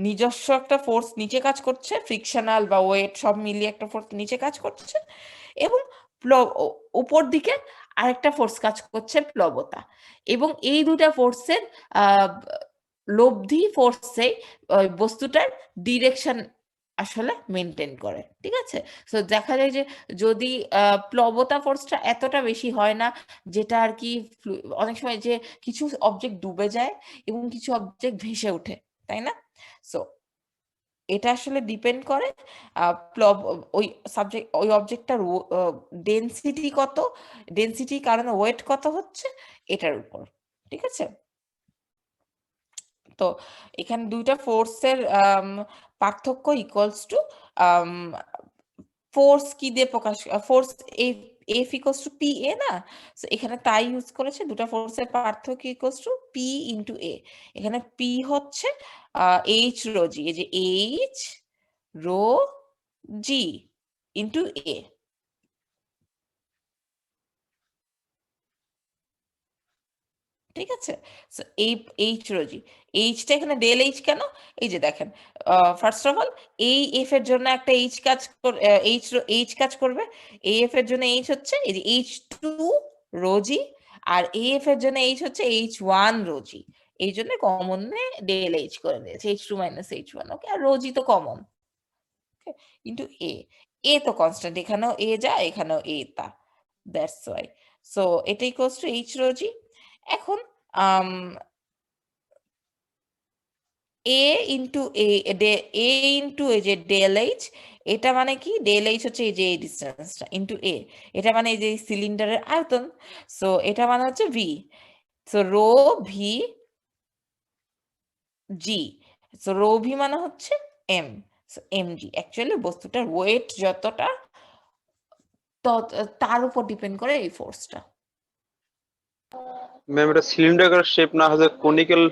নিজস্ব একটা ফোর্স নিচে কাজ করছে, ফ্রিকশনাল বা ওয়েট সব মিলিয়ে একটা ফোর্স নিচে কাজ করছে, এবং উপর দিকে আরেকটা ফোর্স কাজ করছে প্লবতা, এবং এই দুটা ফোর্সের লব্ধি ফোর্সে বস্তুটার ডিরেকশন আসলে মেনটেন করে। ঠিক আছে, তো দেখা যায় যে যদি প্লবতা ফোর্সটা এতটা বেশি হয় না, যেটা আর কি অনেক সময় যে কিছু অবজেক্ট ডুবে যায় এবং কিছু অবজেক্ট ভেসে ওঠে, তাই না? সো এটা আসলে ডিপেন্ড করে ওই সাবজেক্ট ওই অবজেক্টটার ডেনসিটি কত, ডেনসিটি কারণে ওয়েট কত হচ্ছে এটার উপর। ঠিক আছে, তো এখানে দুইটা ফোর্সের পার্থক্য ইকুয়ালস টু ফোর্স কি দিয়ে প্রকাশ, force F equals to P A না, তো এখানে তাই ইউজ করেছে, দুটা ফোর্সের পার্থক্য equals to P into A. এখানে পি হচ্ছে এইচ রো জি, এই যে H rho G into A. ঠিক আছে, এই এইচ রো জি, এইচটা এখানে ডেল এইচ কেন, এই যে দেখেন ফার্স্ট অফ অল এই এফ এর জন্য একটা এইচ কাজ এইচ কাজ করবে, এই এফ এর জন্য এইচ হচ্ছে এই যে এইচ টু রোজি, আর এই এফ এর জন্য এইচ হচ্ছে এইচ ওয়ান রোজি, এই জন্য কমন ডেল এইচ করে দিয়েছে, H two minus H one. Okay, আর রোজি তো কমন ইন্টু এ, এ তো কনস্ট্যান্ট, এখানেও এ যা এখানেও এ তা, দ্যাটস ওয়াই। সো এটা ইকুয়ালস টু এইচ রোজি। এখন এ ইন্টু এ ইন্টু এই যে ডেল এইচ, এটা মানে কি, ডেল এইচ হচ্ছে এই যে এই ডিস্টেন্সটা ইন্টু এ, এটা মানে এই যে সিলিন্ডারের আয়তন, সো এটা মানে হচ্ছে V, so rho V G, so rho V মানে হচ্ছে M, so M G, actually বস্তুটার ওয়েট যতটা তার উপর ডিপেন্ড করে এই ফোর্সটা। ম্যাম এটা সিলিন্ডার শেপ না হলে কোনিক্যাল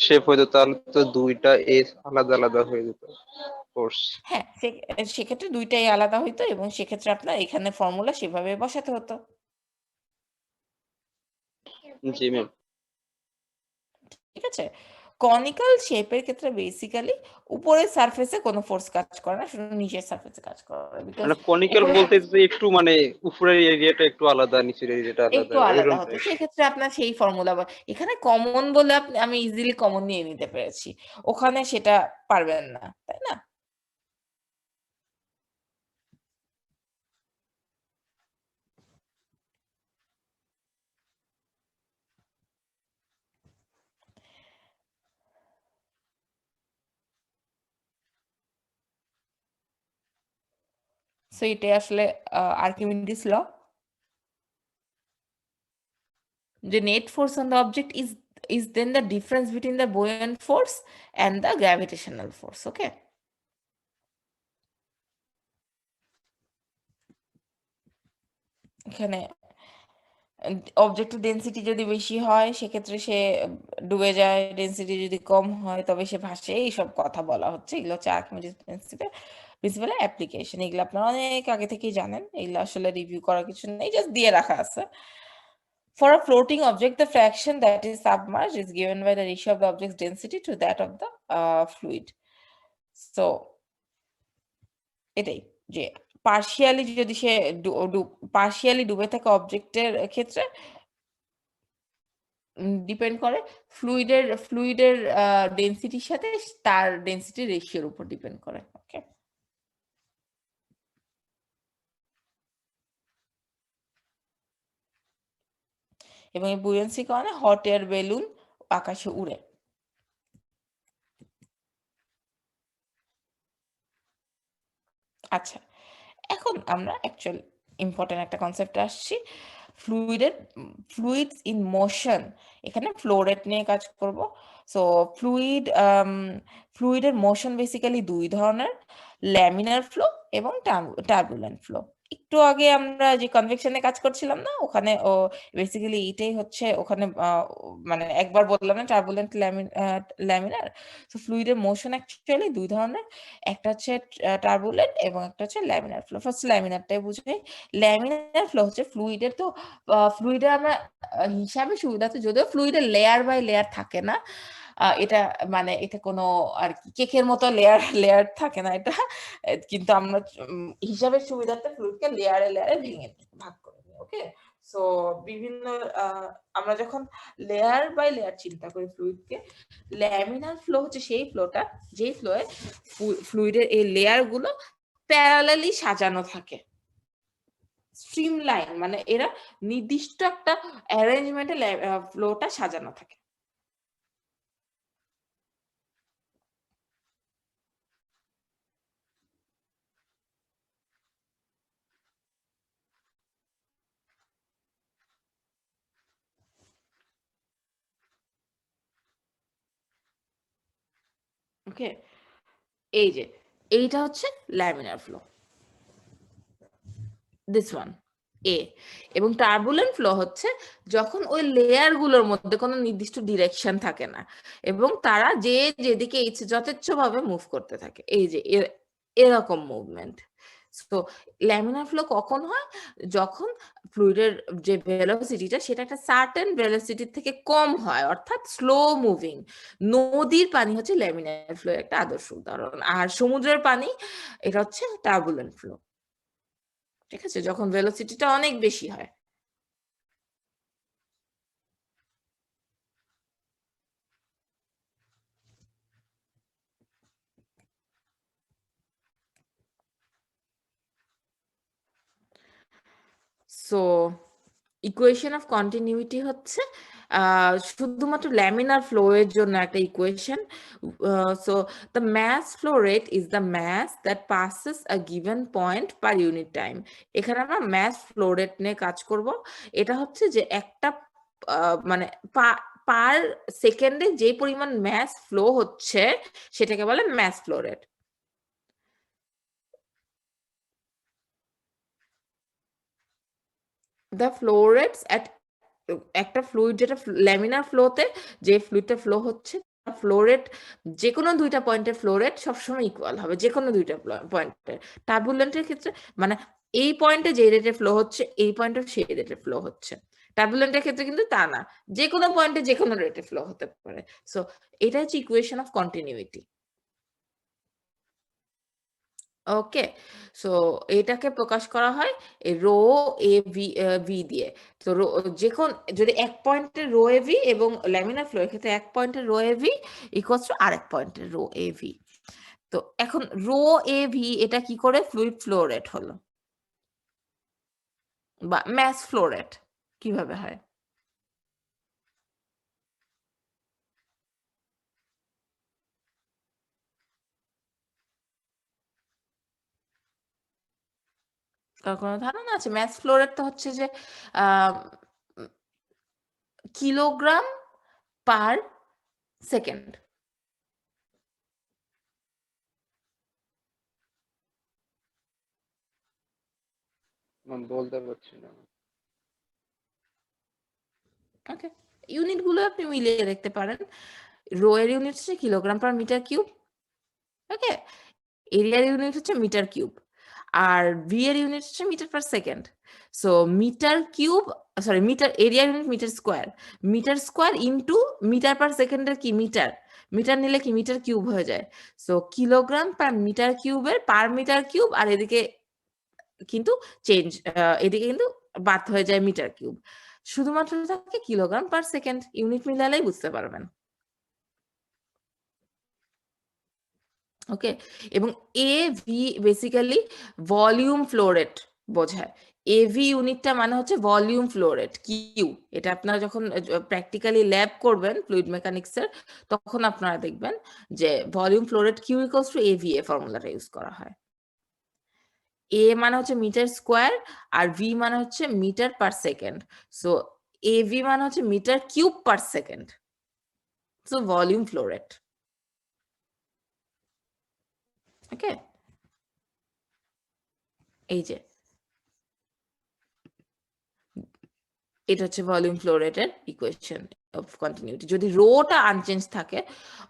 শেপ হইতো, তাহলে তো দুইটা এস আলাদা আলাদা হয়ে যেত ফোর্স। হ্যাঁ, সেক্ষেত্রে দুইটাই আলাদা হইতো, এবং সেক্ষেত্রে আপনার এখানে ফর্মুলা সেভাবে বসাতে হতো। জি ম্যাম। ঠিক আছে, কনিক্যাল শেপের ক্ষেত্রে বেসিক্যালি উপরের সারফেসে কোনো ফোর্স কাজ করে না, শুধু নিচের সারফেসে কাজ করে, বিকজ মানে কনিক্যাল উপরে বলতে যে একটু মানে উপরের এরিয়াটা একটু আলাদা, নিচের এরিয়াটা আলাদা, একটু আলাদা ওইরকম হতো, টাইপ। সেক্ষেত্রে আপনার সেই ফর্মুলা, এখানে কমন বলে আমি ইজিলি কমন নিয়ে নিতে পেরেছি, ওখানে সেটা পারবেন না, তাই না? সো এটা আসলে Archimedes law, the net force on the object is then the difference between the buoyant force and the gravitational force. Okay, এখানে অবজেক্টের ডেন্সিটি যদি বেশি হয় সেক্ষেত্রে সে ডুবে যায়, ডেন্সিটি যদি কম হয় তবে সে ভাসে, এইসব কথা বলা হচ্ছে, এগুলো হচ্ছে আর্কিমিডিস প্রিন্সিপালের অ্যাপ্লিকেশন, এগুলো আপনারা অনেক আগে থেকেই জানেন, এগুলো আসলে রিভিউ করার কিছু নেই, জাস্ট দিয়ে রাখা আছে। For a floating object, the fraction that is submerged is given by the ratio of the object's density to that of the fluid. So এটাই যে পার্শিয়ালি যদি সে পার্শিয়ালি ডুবে থাকা অবজেক্টের ক্ষেত্রে ডিপেন্ড করে ফ্লুইডের ডেন্সিটির সাথে তার ডেন্সিটি রেশিওর উপর ডিপেন্ড করে। ওকে, এবং এই বুয়েন্সি কারণে হট এয়ার বেলুন আকাশে উড়ে। আচ্ছা, এখন আমরা অ্যাকচুয়াল ইম্পর্টেন্ট একটা কনসেপ্টে আসছি, ফ্লুইডস ইন মোশন, এখানে ফ্লো রেট নিয়ে কাজ করব। সো ফ্লুইডের মোশন বেসিক্যালি দুই ধরনের, ল্যামিনার ফ্লো এবং টার্বুলেন্ট ফ্লো। একটু আগে আমরা যে কনভেকশনে কাজ করছিলাম না, ওখানে ও বেসিক্যালি এটাই হচ্ছে ওখানে মানে একবার বললাম না টার্বুলেন্ট ল্যামিনার। তো ফ্লুইডের মোশন অ্যাকচুয়ালি দুই ধরনের, একটা হচ্ছে টার্বুলেন্ট এবং একটা হচ্ছে ল্যামিনার ফ্লো। ফার্স্ট ল্যামিনারটাই বুঝাই। ল্যামিনার ফ্লো হচ্ছে ফ্লুইডের, তো ফ্লুইডের আমরা হিসাবে সুবিধাতে, যদিও ফ্লুইডের লেয়ার বাই লেয়ার থাকে না, এটা মানে এটা কোনো আর কি কেকের মতো লেয়ার লেয়ার থাকে না এটা, কিন্তু আমরা হিসাবের সুবিধার্থে ফ্লুইডকে লেয়ারে লেয়ারে ভেঙে ভাগ করে নিই। ওকে, সো বিভিন্ন আমরা যখন লেয়ার বাই লেয়ার চিন্তা করি ফ্লুইডকে, ল্যামিনার ফ্লো হচ্ছে সেই ফ্লোটা যেই ফ্লোয়ে ফ্লুইডের এই লেয়ার গুলো প্যারালালি সাজানো থাকে, স্ট্রিমলাইন, মানে এরা নির্দিষ্ট একটা অ্যারেঞ্জমেন্টে ফ্লোটা সাজানো থাকে। ওকে, এই যে এইটা হচ্ছে ল্যামিনার ফ্লো, দিস ওয়ান এ। এবং টার্বুলেন্ট ফ্লো হচ্ছে যখন ওই লেয়ার গুলোর মধ্যে কোনো নির্দিষ্ট ডিরেকশন থাকে না এবং তারা যে যেদিকে ইচ্ছে যথেচ্ছ ভাবে মুভ করতে থাকে, এই যে এরকম মুভমেন্ট। তো ল্যামিনার ফ্লো কখন হয়? যখন ফ্লুইডের যে ভেলোসিটিটা সেটা একটা সার্টেন ভেলোসিটির থেকে কম হয়, অর্থাৎ স্লো মুভিং। নদীর পানি হচ্ছে ল্যামিনার ফ্লো একটা আদর্শ উদাহরণ, আর সমুদ্রের পানি এটা হচ্ছে টার্বুলেন্ট ফ্লো। ঠিক আছে, যখন ভেলোসিটিটা অনেক বেশি হয়। সো ইকুয়েশন অফ কন্টিনিউইটি হচ্ছে শুধুমাত্র ল্যামিনার ফ্লো এর জন্য একটা equation. So the mass flow rate is the mass that passes a given point per unit time. এখানে আমরা mass flow rate নিয়ে কাজ করব। এটা হচ্ছে যে একটা মানে পার সেকেন্ডে যে পরিমাণ ম্যাস ফ্লো হচ্ছে সেটাকে বলে mass flow rate. The flow rates at একটা ফ্লুইড, যেটা ল্যামিনার ফ্লোতে যে ফ্লুইডটা ফ্লো হচ্ছে, ফ্লো রেট যে কোনো দুইটা পয়েন্টের ফ্লো রেট সবসময় ইকুয়াল হবে, যে কোনো দুইটা পয়েন্টের। টার্বুলেন্টের ক্ষেত্রে মানে এই পয়েন্টে যে রেটে ফ্লো হচ্ছে এই পয়েন্টে সেই রেটে ফ্লো হচ্ছে। টার্বুলেন্টের ক্ষেত্রে কিন্তু তা না, যে কোনো পয়েন্টে যে কোনো রেটে ফ্লো হতে পারে। সো এটা হচ্ছে equation of continuity. Okay, so এটাকে প্রকাশ করা হয় রো এ ভি দিয়ে। তো যদি এক পয়েন্টের রো এ ভি এবং ল্যামিনার ফ্লো এর ক্ষেত্রে এক পয়েন্টের rho A V equals to আরেক পয়েন্টের রো এ ভি। তো এখন রো এ ভি এটা কি করে ফ্লুইড ফ্লো রেট হলো বা ম্যাস ফ্লো রেট কিভাবে হয়? কার কোনো ধারণা আছে? ম্যাস ফ্লো রেট তো হচ্ছে যে কিলোগ্রাম পার সেকেন্ড। বলতে পারছি না। ওকে, ইউনিট গুলো আপনি মিলিয়ে দেখতে পারেন। রো এর ইউনিট হচ্ছে kilogram per metre cube. Okay, এরিয়ার ইউনিট হচ্ছে মিটার কিউব, আর ভি এর ইউনিট হচ্ছে metre per second. So metre cube, sorry metre এরিয়ার unit metre square into metre per সেকেন্ডের কি মিটার, মিটার নিলে কি মিটার কিউব হয়ে যায়। সো কিলোগ্রাম পার মিটার কিউবের পার মিটার কিউব, আর এদিকে কিন্তু চেঞ্জ, এদিকে কিন্তু বাদ হয়ে যায় মিটার কিউব, শুধুমাত্র থাকে কিলোগ্রাম পার সেকেন্ড। ইউনিট মিলালেই বুঝতে পারবেন। ওকে, এবং AV basically volume flow rate বোঝায়। এভি ইউনিটটা মানে হচ্ছে ভলিউম ফ্লো রেট, কিউ। এটা আপনারা যখন প্র্যাকটিক্যালি ল্যাব করবেন ফ্লুইড মেকানিক্সের, তখন আপনারা দেখবেন যে volume flow rate Q equals to AV A ফর্মুলাটা ইউজ করা হয়। এ মানে হচ্ছে মিটার স্কোয়ার আর ভি মানে হচ্ছে metre per second. So AV মানে হচ্ছে metre cube per second. So volume flow rate. Okay, এই যে এটা হচ্ছে ভলিউম ফ্লো রেটের ইকুয়েশন অফ কন্টিনিউটি। যদি রোটা আনচেঞ্জ থাকে,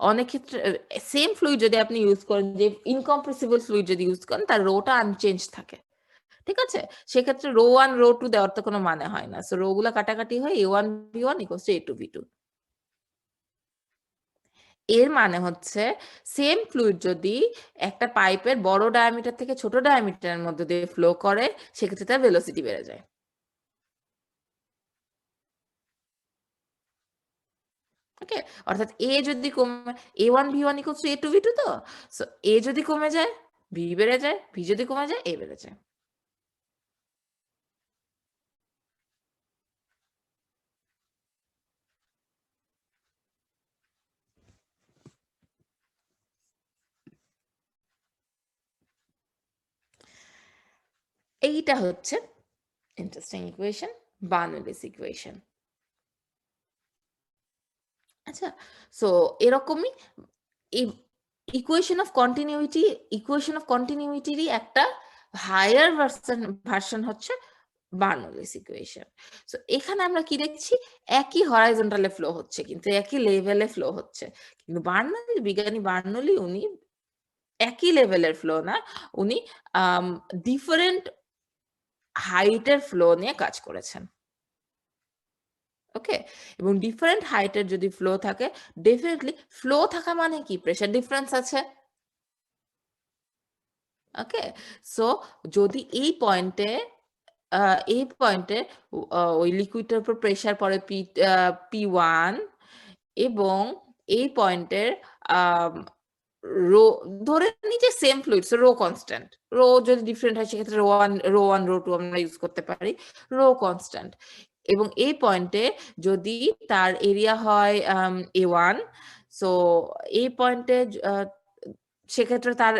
অনেক ক্ষেত্রে সেম ফ্লুইড যদি আপনি ইউজ করেন, যে ইনকম্প্রেসিবল ফ্লুইড যদি ইউজ করেন, তার রোটা আনচেঞ্জ থাকে, ঠিক আছে? সেক্ষেত্রে রো 1 রো 2 দেওয়ার তো কোনো মানে হয় না। সো রো গুলা কাটাকাটি হয় A1 B1 equals to A2 B2। এর মানে হচ্ছে সেম ফ্লুইড যদি একটা পাইপের বড় ডায়ামিটার থেকে ছোট ডায়ামিটারের মধ্যে দিয়ে ফ্লো করে, সেক্ষেত্রে তার ভেলোসিটি বেড়ে যায়। ওকে, অর্থাৎ এ যদি কমে, A1 B1 equals to A2 B2 তো। সো এ যদি কমে যায়, ভি বেড়ে যায়, ভি যদি কমে যায়, এ বেড়ে যায়। এইটা হচ্ছে ইন্টারেস্টিং ইকুয়েশন, বার্নৌলিস ইকুয়েশন। আচ্ছা, সো এরকমই এই ইকুয়েশন অফ কন্টিনিউইটিরই একটা হায়ার ভার্সন হচ্ছে বার্নৌলিস ইকুয়েশন। সো এখানে আমরা কি দেখছি, একই হরাইজন্টালে ফ্লো হচ্ছে, কিন্তু একই লেভেলে ফ্লো হচ্ছে। কিন্তু বিজ্ঞানী বার্নৌলি উনি একই লেভেলের ফ্লো না, উনি ডিফারেন্ট হাইটের ফ্লো নিয়ে কাজ করেছেন। ওকে, এবং ডিফারেন্ট হাইটের যদি ফ্লো থাকে, ডেফিনেটলি ফ্লো থাকা মানে কি প্রেসার ডিফারেন্স আছে। ওকে, সো যদি এই পয়েন্টে ওই লিকুইডটার উপর প্রেসার পড়ে P1, এবং এই পয়েন্টের রো, ধরে নিচে same fluid, rho constant, rho যদি ডিফারেন্ট হয় সেক্ষেত্রে রো 1 রো 2 আমরা ইউজ করতে পারি, রো কনস্ট্যান্ট। এবং এই পয়েন্টে যদি তার এরিয়া হয় A1, সো এই পয়েন্টে সেক্ষেত্রে তার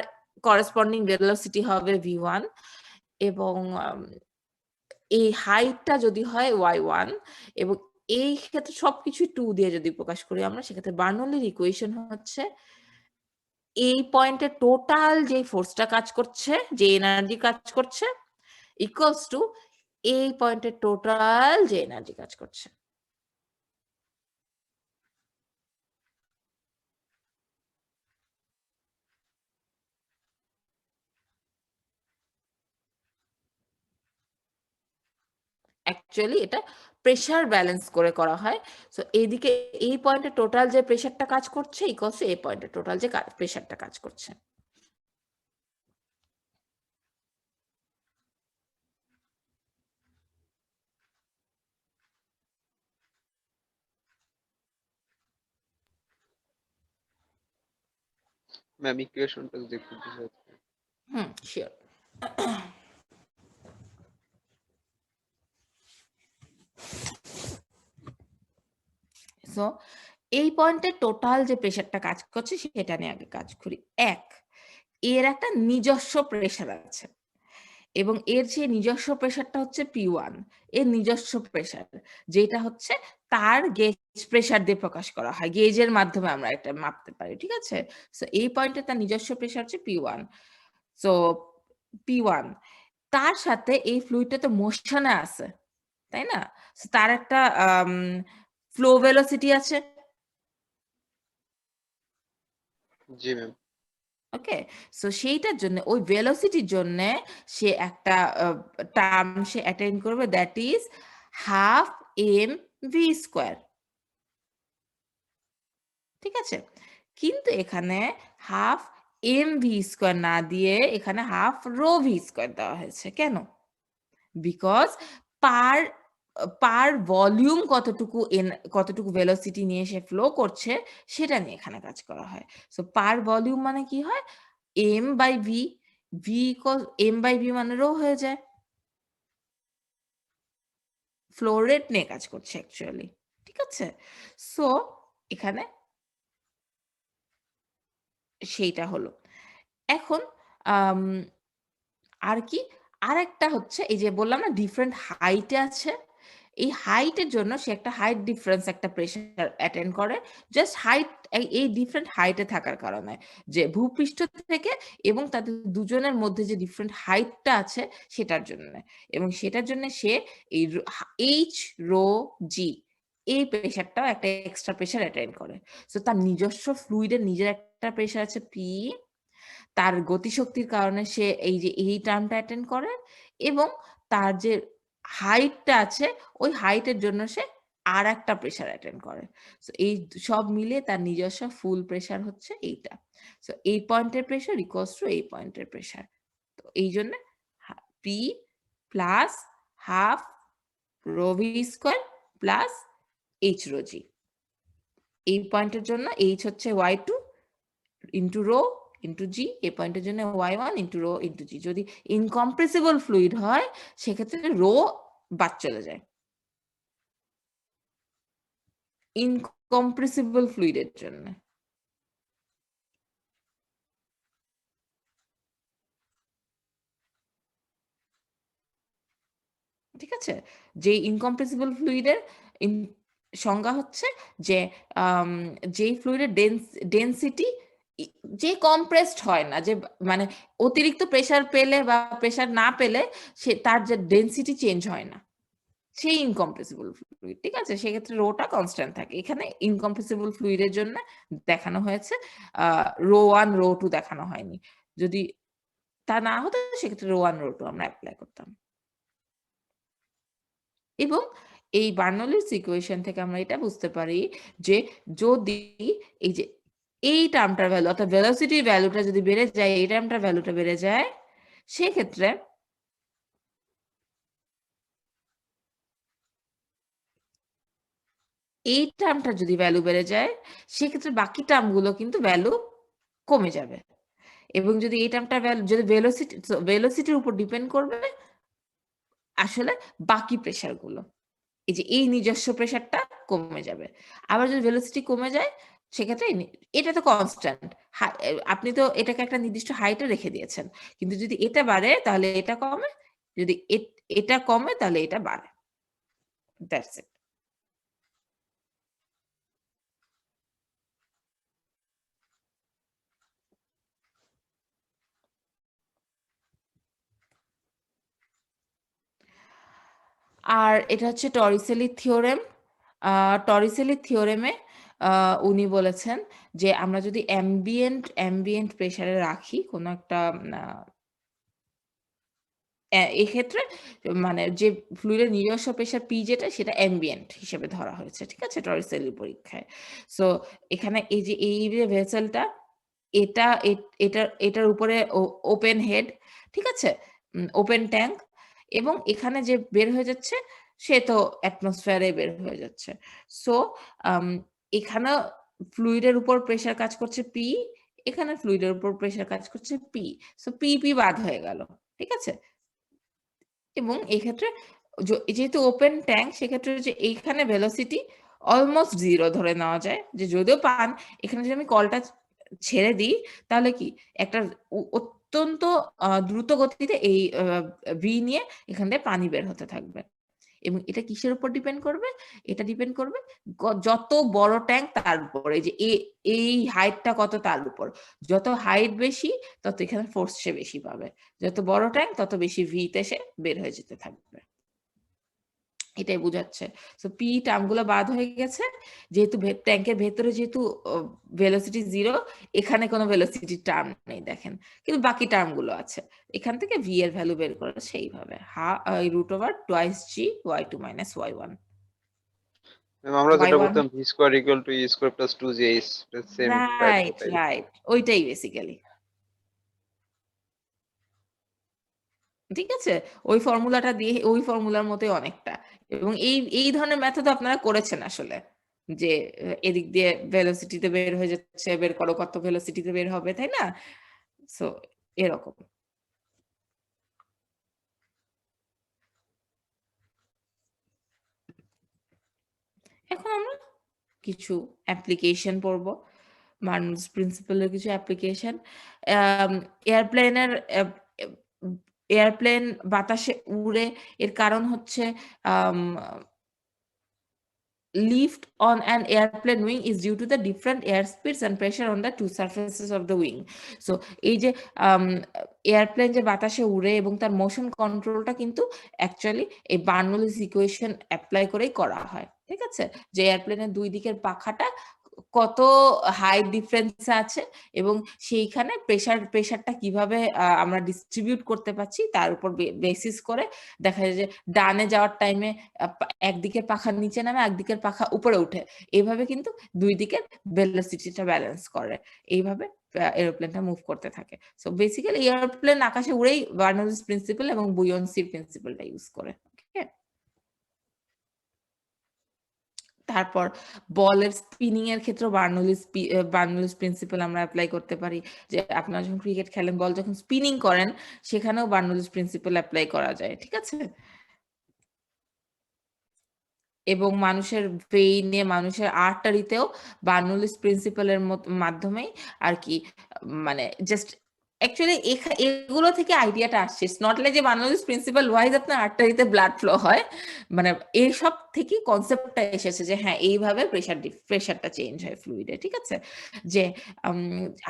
করেসপন্ডিং ভেলোসিটি হবে V1, এবং এই হাইটটা যদি হয় Y1, এবং এই ক্ষেত্রে সবকিছু 2 দিয়ে যদি প্রকাশ করি আমরা, সেক্ষেত্রে বার্নৌলির ইকুয়েশন হচ্ছে এই পয়েন্টে টোটাল যে ফোর্সটা কাজ করছে, যে এনার্জি কাজ করছে, ইকুয়ালস টু এই পয়েন্টে টোটাল যে এনার্জি কাজ করছে। অ্যাকচুয়ালি এটা প্রেসার ব্যালেন্স করে করা হয়। সো এইদিকে এই পয়েন্টে টোটাল যে প্রেসারটা কাজ করছে ইকুয়ালস টু এই পয়েন্টে টোটাল যে প্রেসারটা কাজ করছে। ম্যাম ইকুয়েশনটা যদি একটু বুঝাতেন। শিওর। সো এই পয়েন্টে টোটাল যে প্রেসারটা কাজ করছে সেটা নিয়ে আগে কাজ করি। এর একটা নিজস্ব প্রেসার আছে, এবং এর যে নিজস্ব প্রেসারটা হচ্ছে P1, এর নিজস্ব প্রেসার, যেটা হচ্ছে তার গেজ প্রেসার দিয়ে প্রকাশ করা হয়, গেজের মাধ্যমে আমরা এটা মাপতে পারি, ঠিক আছে? সো এই পয়েন্টে তার নিজস্ব প্রেসার হচ্ছে P1। সো P1, তার সাথে এই ফ্লুইডটা তো মোশনে আছে, তাই না? সো তার একটা ফ্লো ভেলোসিটি আছে। জি ম্যাম। ওকে, সো সেইটার জন্য, ওই ভেলোসিটির জন্য সে একটা টার্ম সে অ্যাটেইন করবে, দ্যাট ইজ হাফ mv²। ঠিক আছে, কিন্তু এখানে হাফ mv² না দিয়ে এখানে হাফ ρv² দেওয়া হয়েছে। কেন? বিকজ পার পার ভলিউম কতটুকু ভেলোসিটি নিয়ে সে ফ্লো করছে সেটা নিয়ে এখানে কাজ করা হয়। সো পার ভলিউম মানে কি হয়, m/v, m/v মানে রো হয়ে যায়। ফ্লো রেট নিয়ে কাজ করছে অ্যাকচুয়ালি, ঠিক আছে? সো এখানে সেইটা হলো। এখন আম আর কি, আরেকটা হচ্ছে এই যে বললাম না ডিফারেন্ট হাইটে আছে, এই হাইটের জন্য সে একটা হাইট ডিফারেন্স একটা প্রেশার অ্যাটেন্ড করে, জাস্ট হাইট, এই ডিফারেন্ট হাইটে থাকার কারণে, যে ভূপৃষ্ঠ থেকে এবং তাদের দুজনের মধ্যে যে ডিফারেন্ট হাইটটা আছে সেটার জন্য, এবং সেটার জন্য সে এই এইচ রো জি এই প্রেশারটাও একটা এক্সট্রা প্রেশার অ্যাটেন্ড করে। সো তার নিজস্ব ফ্লুইডের নিজের একটা প্রেশার আছে পি, তার গতিশক্তির কারণে সে এই যে এই টার্মটা অ্যাটেন্ড করে, এবং তার যে হাইটটা আছে ওই হাইটের জন্য সে আর একটা প্রেশার অ্যাটেন্ড করে। সো এই সব মিলিয়ে তার নিজস্ব ফুল প্রেশার হচ্ছে এইটা। সো এই পয়েন্টের প্রেশার ইকুয়ালস টু এই পয়েন্টের প্রেশার। তো এই জন্য P plus half rho V square plus H rho G. এই পয়েন্টের জন্য এইচ হচ্ছে y2 ইন্টু রো ইন্টু জি, এই পয়েন্টের জন্য y1 ইন্টু রো ইন্টু জি। যদি ইনকম্প্রেসিবল ফ্লুইড হয় সেক্ষেত্রে রো বাদ চলে যায়। ইনকম্প্রেসিবল ফ্লুইডের জন্য ঠিক আছে, যে ইনকম্প্রেসিবল ফ্লুইডের সংজ্ঞা হচ্ছে যে যেই ফ্লুইডের ডেনসিটি যে কম্প্রেসড হয় না, যে মানে অতিরিক্ত প্রেসার পেলে বা প্রেসার না পেলে সে তার যে ডেনসিটি চেঞ্জ হয় না, সেই ইনকম্প্রেসিবল ফ্লুইড। ঠিক আছে, সেক্ষেত্রে রোটা কনস্ট্যান্ট থাকে। এখানে ইনকম্প্রেসিবল ফ্লুইডের জন্য দেখানো হয়েছে রো 1 রো 2 দেখানো হয়নি। যদি তা না হতো সেক্ষেত্রে রো 1 রো 2 আমরা অ্যাপ্লাই করতাম। এবং এই বার্নৌলিস ইকুয়েশন থেকে আমরা এটা বুঝতে পারি যে যদি এই যে এই টার্মটার ভ্যালু অর্থাৎ ভেলোসিটির ভ্যালুটা যদি বেড়ে যায়, এই টার্মটার ভ্যালুটা বেড়ে যায়, সেক্ষেত্রে এই টার্মটা যদি ভ্যালু বেড়ে যায় সেক্ষেত্রে বাকি টার্মগুলো কিন্তু ভ্যালু কমে যাবে। এবং যদি এই টার্মটার ভ্যালু যদি ভেলোসিটির উপর ডিপেন্ড করবে আসলে বাকি প্রেশারগুলো, এই যে এই নিজস্ব প্রেশারটা কমে যাবে। আবার যদি ভেলোসিটি কমে যায় সেক্ষেত্রে এটা তো কনস্ট্যান্ট, আপনি তো এটাকে একটা নির্দিষ্ট হাইটে রেখে দিয়েছেন, কিন্তু যদি এটা বাড়ে তাহলে এটা কমে, যদি এটা কমে তাহলে এটা বাড়ে। That's it. আর এটা হচ্ছে টরিসেলি থিওরেম। টরিসেলি থিওরেমে উনি বলেছেন যে আমরা যদি অ্যাম্বিয়েন্ট প্রেসারে রাখি কোনো একটা এক্ষেত্রে মানে যে ফ্লুইডের নিজস্ব প্রেশার পি যেটা সেটা অ্যাম্বিয়েন্ট হিসেবে ধরা হয়েছে। ঠিক আছে, টরিসেলির পরীক্ষায়। সো এখানে এই যে যে ভেসেলটা এটা এটার উপরে ওপেন হেড, ঠিক আছে, ওপেন ট্যাঙ্ক, এবং এখানে যে বের হয়ে যাচ্ছে সে তো অ্যাটমসফিয়ারে বের হয়ে যাচ্ছে। সো এখানে ফ্লুইডের উপর প্রেশার কাজ করছে পি, এখানে ফ্লুইডের উপর প্রেশার কাজ করছে পি। সো পি বাদ হয়ে গেল। ঠিক আছে, এবং এক্ষেত্রে যেহেতু ওপেন ট্যাঙ্ক সেক্ষেত্রে যে এইখানে ভেলোসিটি অলমোস্ট 0 ধরে নেওয়া যায়, যে যদিও পান এখানে যদি আমি কলটা ছেড়ে দিই তাহলে কি একটা অত্যন্ত দ্রুত গতিতে এই ভি নিয়ে এখান থেকে পানি বের হতে থাকবে। এবং এটা কিসের উপর ডিপেন্ড করবে? এটা ডিপেন্ড করবে যত বড় ট্যাঙ্ক তার উপরে, যে এই হাইটটা কত তার উপর। যত হাইট বেশি তত এখানে ফোর্স সে বেশি পাবে, যত বড় ট্যাঙ্ক তত বেশি ভিতে সে বের হয়ে যেতে থাকবে। এটাই বোঝাচ্ছে। সো পি টার্মগুলো বাদ হয়ে গেছে, যেহেতু ট্যাঙ্কের ভেতরে যেহেতু ভেলোসিটি 0, এখানে কোনো ভেলোসিটি টার্ম নেই দেখেন, কিন্তু বাকি টার্মগুলো আছে। এখান থেকে ভি এর ভ্যালু বের করে সেইভাবে √2g y2 - y1। আমরা যেটা y1 বলতাম V square equal to E square plus 2jh, same type ওটাই। রাইট ওইটাই বেসিক্যালি। ঠিক আছে, ওই ফর্মুলাটা দিয়ে ওই ফর্মুলার মতোই অনেকটা। এবং এই ধরনের মেথড আপনারা করেছেন আসলে, যে এদিক দিয়ে ভেলোসিটিতে বের হয়ে যাচ্ছে, বের করো কত ভেলোসিটিতে বের হবে, তাই না? সো এরকম। এখন আমরা কিছু অ্যাপ্লিকেশন পড়ব, বার্নস প্রিন্সিপালের কিছু অ্যাপ্লিকেশন। এয়ারপ্লেনের এয়ারপ্লেন বাতাসে উড়ে, এর কারণ হচ্ছে lift on an airplane wing is due to the different airspeeds and pressure on the two surfaces of the wing. So এই যে এয়ারপ্লেন যে বাতাসে উড়ে এবং তার মোশন কন্ট্রোলটা কিন্তু অ্যাকচুয়ালি এই বার্নৌলিস ইকুয়েশন অ্যাপ্লাই করেই করা হয়, ঠিক আছে? যে এয়ারপ্লেনের দুই দিকের পাখাটা কত হাই ডিফারেন্স আছে এবং সেইখানে প্রেশারটা কিভাবে আমরা ডিস্ট্রিবিউট করতে পারছি তার উপর বেসিস করে দেখা যায় যে ডানে যাওয়ার টাইমে একদিকের পাখা নিচে নামে, একদিকের পাখা উপরে উঠে, এইভাবে কিন্তু দুই দিকের ভেলোসিটিটা ব্যালেন্স করে, এইভাবে এরোপ্লেনটা মুভ করতে থাকে। সো বেসিক্যালি এরোপ্লেন আকাশে উড়েই বার্নৌলিস প্রিন্সিপাল এবং বুয়ন্সি প্রিন্সিপালটা ইউজ করে। তারপর বলের স্পিনিং এর ক্ষেত্রে বার্নৌলিস প্রিন্সিপাল আমরা অ্যাপ্লাই করতে পারি, যে আপনারা যখন ক্রিকেট খেলেন বল যখন স্পিনিং করেন সেখানেও বার্নৌলিস প্রিন্সিপাল অ্যাপ্লাই করা যায়, ঠিক আছে? এবং মানুষের ভেইনে, মানুষের আর্টারিতেও বার্নৌলিস প্রিন্সিপালের মাধ্যমেই আর কি, মানে জাস্ট অ্যাকচুয়ালি এগুলো থেকে আইডিয়াটা আসছে। ইটস নট লাইক যে বার্নৌলিস প্রিন্সিপাল ওয়াইজ আপনার আর্টারিতে ব্লাড ফ্লো হয়, মানে এইসব থেকে কনসেপ্টটা এসেছে যে হ্যাঁ এইভাবে প্রেশারটা চেঞ্জ হয় ফ্লুইডে, ঠিক আছে? যে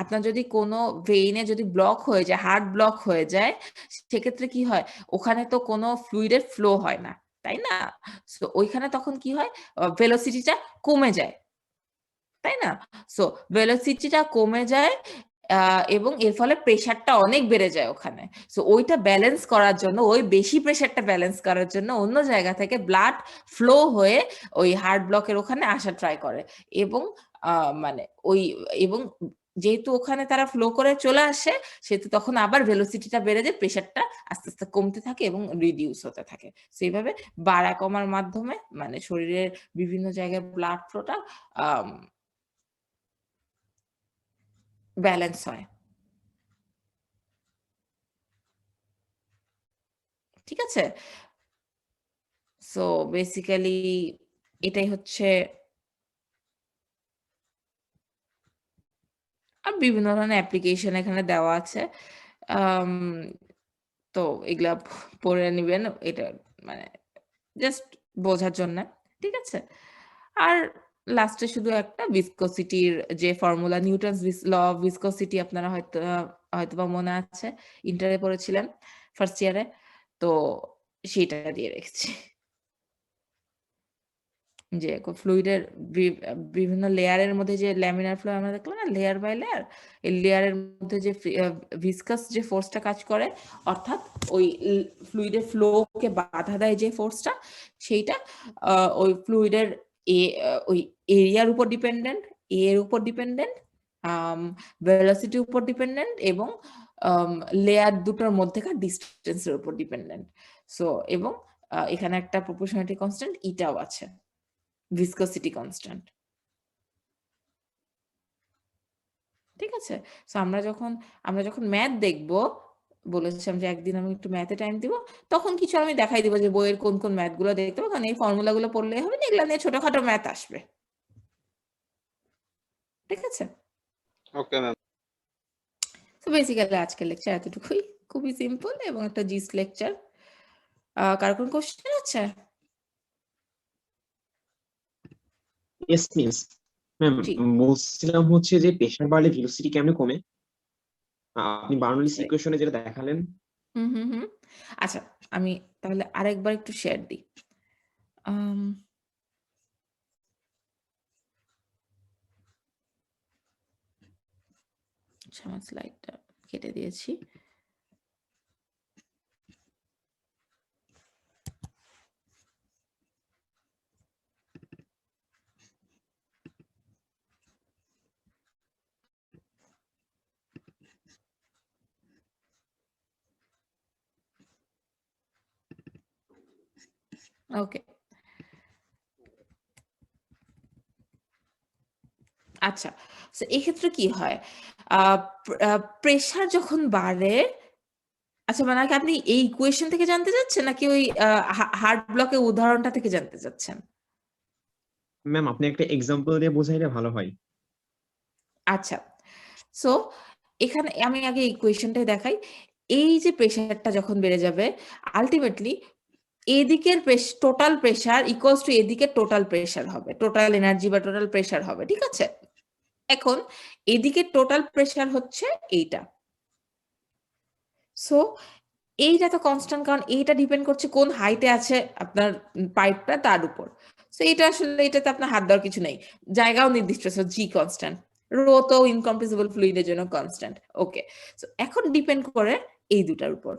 আপনার যদি কোনো ভেইনে যদি ব্লক হয়ে যায়, হার্ট ব্লক হয়ে যায়, সেক্ষেত্রে কি হয়, ওখানে তো কোনো ফ্লুইডের ফ্লো হয় না, তাই না? সো ওইখানে তখন কি হয়, ভেলোসিটিটা কমে যায়, তাই না? সো ভেলোসিটিটা কমে যায় এবং এর ফলে প্রেশারটা অনেক বেড়ে যায় ওখানে। সো ওইটা ব্যালেন্স করার জন্য, ওই বেশি প্রেশারটা ব্যালেন্স করার জন্য অন্য জায়গা থেকে ব্লাড ফ্লো হয়ে ওই হার্ট ব্লকের ওখানে আসা ট্রাই করে এবং মানে ওই এবং যেহেতু ওখানে তারা ফ্লো করে চলে আসে, সেহেতু তখন আবার ভেলোসিটিটা বেড়ে যায়, প্রেশারটা আস্তে আস্তে কমতে থাকে এবং রিডিউস হতে থাকে। সেইভাবে বাড়া কমার মাধ্যমে মানে শরীরের বিভিন্ন জায়গায় ব্লাড ফ্লোটা ব্যালেন্স হয়, ঠিক আছে? সো বেসিক্যালি এটাই হচ্ছে, আর বিভিন্ন ধরনের অ্যাপ্লিকেশন এখানে দেওয়া আছে। তো এগুলা পড়ে নিবেন, এটা মানে জাস্ট বোঝার জন্য, ঠিক আছে? আর লাস্টে শুধু একটা ভিসকসিটির যে ফর্মুলা, নিউটনস ল অফ ভিসকসিটি আপনারা হয়তোবা মনে আছে, ইন্টারে পড়েছিলেন ফার্স্ট ইয়ারে, তো সেটা দিয়ে রেখেছি। যে ফ্লুইডের বিভিন্ন লেয়ারের মধ্যে যে ল্যামিনার ফ্লো আমরা দেখলাম না, লেয়ার বাই লেয়ার, এই লেয়ারের মধ্যে যে ভিসকাস যে ফোর্সটা কাজ করে, অর্থাৎ ওই ফ্লুইডের ফ্লোকে বাধা দেয় যে ফোর্সটা, সেইটা ওই ফ্লুইডের ওই এরিয়ার উপর ডিপেন্ডেন্ট, এর উপর ডিপেন্ডেন্ট, ভেলোসিটির উপর ডিপেন্ডেন্ট এবং লেয়ার দুটোর মধ্যেকার ডিস্টেন্সের উপর ডিপেন্ডেন্ট। সো এবং এখানে একটা প্রপোর্শনালিটি কনস্ট্যান্ট ইটাও আছে, ভিসকসিটি কনস্ট্যান্ট, ঠিক আছে? সো আমরা যখন ম্যাথ দেখব, বলেছিলাম যে একদিন আমি একটু ম্যাথে টাইম দিব, তখন কিছু আমি দেখাই দিব যে বইয়ের কোন কোন ম্যাথগুলো দেখতে হবে, কারণ এই ফর্মুলাগুলো পড়লেই হবে না, এগুলো নিয়ে ছোটখাটো ম্যাথ আসবে, ঠিক আছে? Okay ma'am. তো বেসিক্যালি আজকের লেকচার এতটুকুই, খুবই সিম্পল এবং একটা জিস লেকচার। কার কোন কোশ্চেন আছে? Yes miss. ম্যাম বলছিলাম হচ্ছে যে প্রেশার বাড়লে ভেলোসিটি কেমনে কমে? আপনি বার্নৌলিস ইকুয়েশনে যেটা দেখালেন। হুম। আচ্ছা, আমি তাহলে আরেকবার একটু শেয়ার দিই। আমার স্লাইডটা কেটে দিয়েছি। ওকে, আচ্ছা, সো এক্ষেত্রে কি হয়, প্রেশার যখন বাড়ে, আচ্ছা মানে কি আপনি এই ইকুয়েশন থেকে জানতে চাচ্ছেন নাকি ওই হার্ট ব্লকের উদাহরণটা থেকে জানতে চাচ্ছেন? ম্যাম আপনি একটা এক্সাম্পল দিয়ে বোঝাইলে ভালো হয়। আচ্ছা, সো এখানে আমি আগে ইকুয়েশনটাই দেখাই। এই যে প্রেশারটা যখন বেড়ে যাবে, আলটিমেটলি এদিকের টোটাল প্রেসার ইকুয়ালস টু এদিকের টোটাল প্রেসার হবে, টোটাল এনার্জি বা টোটাল প্রেসার হবে, ঠিক আছে? এখন এদিকের টোটাল প্রেসার হচ্ছে এইটা, সো এইটা তো কনস্ট্যান্ট, কারণ এইটা ডিপেন্ড করছে কোন হাইটে আছে আপনার পাইপটা তার উপর। সো এটা আসলে এটাতে আপনার হাত দেওয়ার কিছু নেই, জায়গাও নির্দিষ্ট, সো জি কনস্ট্যান্ট, রো তো ইনকম্প্রেসিবল ফ্লুইডের জন্য কনস্ট্যান্ট। ওকে, সো এখন ডিপেন্ড করে এই দুটার উপর।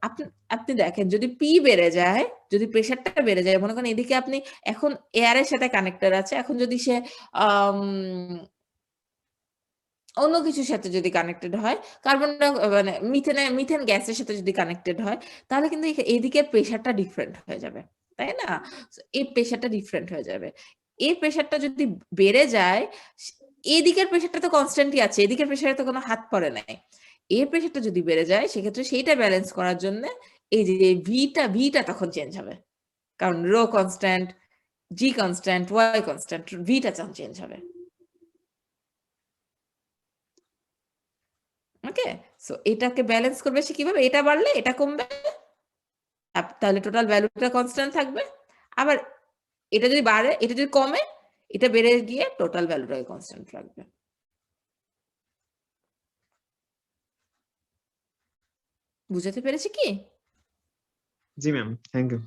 আপনি আপনি দেখেন যদি পি বেড়ে যায়, যদি প্রেসারটা বেড়ে যায়, মনে করেন এদিকে আপনি এখন এয়ারের সাথে কানেক্টেড আছে, এখন যদি সে অন্য কিছুর সাথে যদি কানেক্টেড হয়, কার্বন মানে মিথেন গ্যাসের সাথে যদি কানেক্টেড হয়, তাহলে কিন্তু এইদিকের প্রেসারটা ডিফারেন্ট হয়ে যাবে, তাই না? এই প্রেসারটা ডিফারেন্ট হয়ে যাবে। এই প্রেসারটা যদি বেড়ে যায়, এদিকের প্রেসারটা তো কনস্ট্যান্টই আছে, এদিকের প্রেসারে তো কোনো হাত পড়ে নাই। এই প্রেসারটা যদি বেড়ে যায়, সেক্ষেত্রে সেইটা ব্যালেন্স করার জন্য এই যে ভিটা তখন চেঞ্জ হবে, কারণ রো কনস্ট্যান্ট, জি কনস্ট্যান্ট, ওয়াই কনস্ট্যান্ট, ভিটা তখন চেঞ্জ হবে। ওকে, সো এটাকে ব্যালেন্স করবে সে কিভাবে? এটা বাড়লে এটা কমবে, তাহলে টোটাল ভ্যালুটা কনস্ট্যান্ট থাকবে। আবার এটা যদি বাড়ে, এটা যদি কমে, এটা বেড়ে গিয়ে টোটাল ভ্যালুটাকে কনস্ট্যান্ট রাখবে। বুঝাতে পেরেছি কি? জি ম্যাম, থ্যাংক ইউ।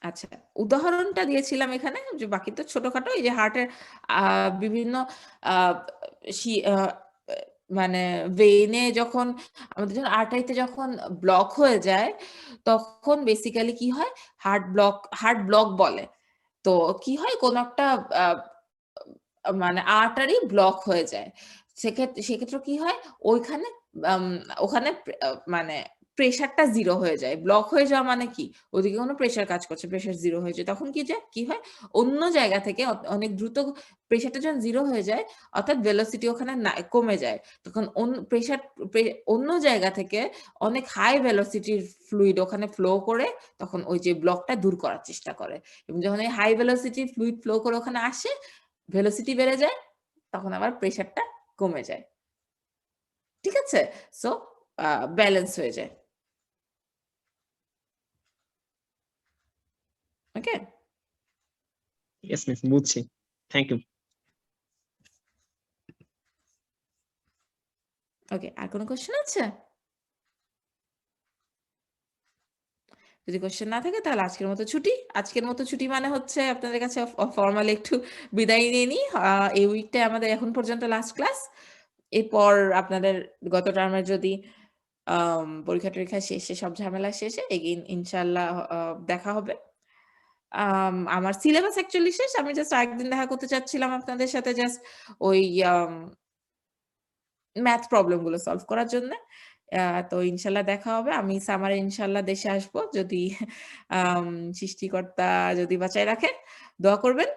আচ্ছা, উদাহরণটা দিয়েছিলাম এখানে, যে বাকি তো ছোটখাটো, এই যে হার্টের বিভিন্ন মানে ভেইনে যখন আমাদের যখন আর্টারিতে যখন ব্লক হয়ে যায়, তখন বেসিক্যালি কি হয়, হার্ট ব্লক বলে। তো কি হয়, কোন একটা মানে আর্টারি ব্লক হয়ে যায়, সেক্ষেত্রে কি হয়, ওইখানে ওখানে মানে প্রেসারটা জিরো হয়ে যায়। ব্লক হয়ে যাওয়া মানে কি, ওদিকে কোনো প্রেসার কাজ করছে, প্রেসার জিরো হয়ে যায়, তখন কি হয়, অন্য জায়গা থেকে অনেক দ্রুত প্রেসারটা যখন জিরো হয়ে যায়, অর্থাৎ ভেলোসিটি ওখানে কমে যায়, তখন অন্য জায়গা থেকে অনেক হাই ভেলোসিটির ফ্লুইড ওখানে ফ্লো করে তখন ওই যে ব্লকটা দূর করার চেষ্টা করে। এবং যখন এই হাই ভেলোসিটি ফ্লুইড ফ্লো করে ওখানে আসে, ভেলোসিটি বেড়ে যায়, তখন আবার প্রেসারটা কমে যায়, ঠিক আছে? সো ব্যালেন্স হয়ে যায়। ওকে, ইয়েস মিস, বুঝছি, থ্যাংক ইউ। ওকে, আর কোনো কোশ্চেন আছে? যদি কোশ্চেন না থাকে তাহলে আজকের মতো ছুটি। আজকের মতো ছুটি মানে হচ্ছে আপনাদের কাছে ফর্মালি একটু বিদায় নিয়ে নিই। এই উইকটাই আমাদের এখন পর্যন্ত লাস্ট ক্লাস। এরপর আপনাদের গত টার্মের যদি পরীক্ষা টরীক্ষা শেষে, সব ঝামেলা শেষে এগেইন ইনশাল্লাহ দেখা হবে। আমার সিলেবাস অ্যাকচুয়ালি শেষ, আমি জাস্ট আরেকদিন দেখা করতে চাচ্ছিলাম আপনাদের সাথে, জাস্ট ওই ম্যাথ প্রবলেম গুলো সলভ করার জন্য। তো ইনশাল্লাহ দেখা হবে। আমি সামারে ইনশাল্লাহ দেশে আসবো, যদি সৃষ্টিকর্তা যদি বাঁচায় রাখে। দোয়া করবেন,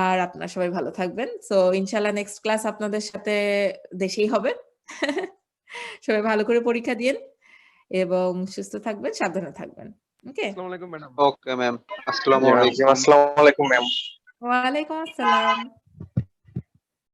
আর আপনারা সবাই ভালো থাকবেন। সো ইনশাল্লাহ নেক্সট ক্লাস আপনাদের সাথে দেশেই হবে। সবাই ভালো করে পরীক্ষা দিয়েন এবং সুস্থ থাকবেন, সাবধানে থাকবেন। ওকে, আসসালামু আলাইকুম ম্যাডাম। ওকে ম্যাম, আসসালামু জি ম্যাম, আলাইকুম। আসসালামু আলাইকুম ম্যাম। ওয়ালাইকুম আসসালাম।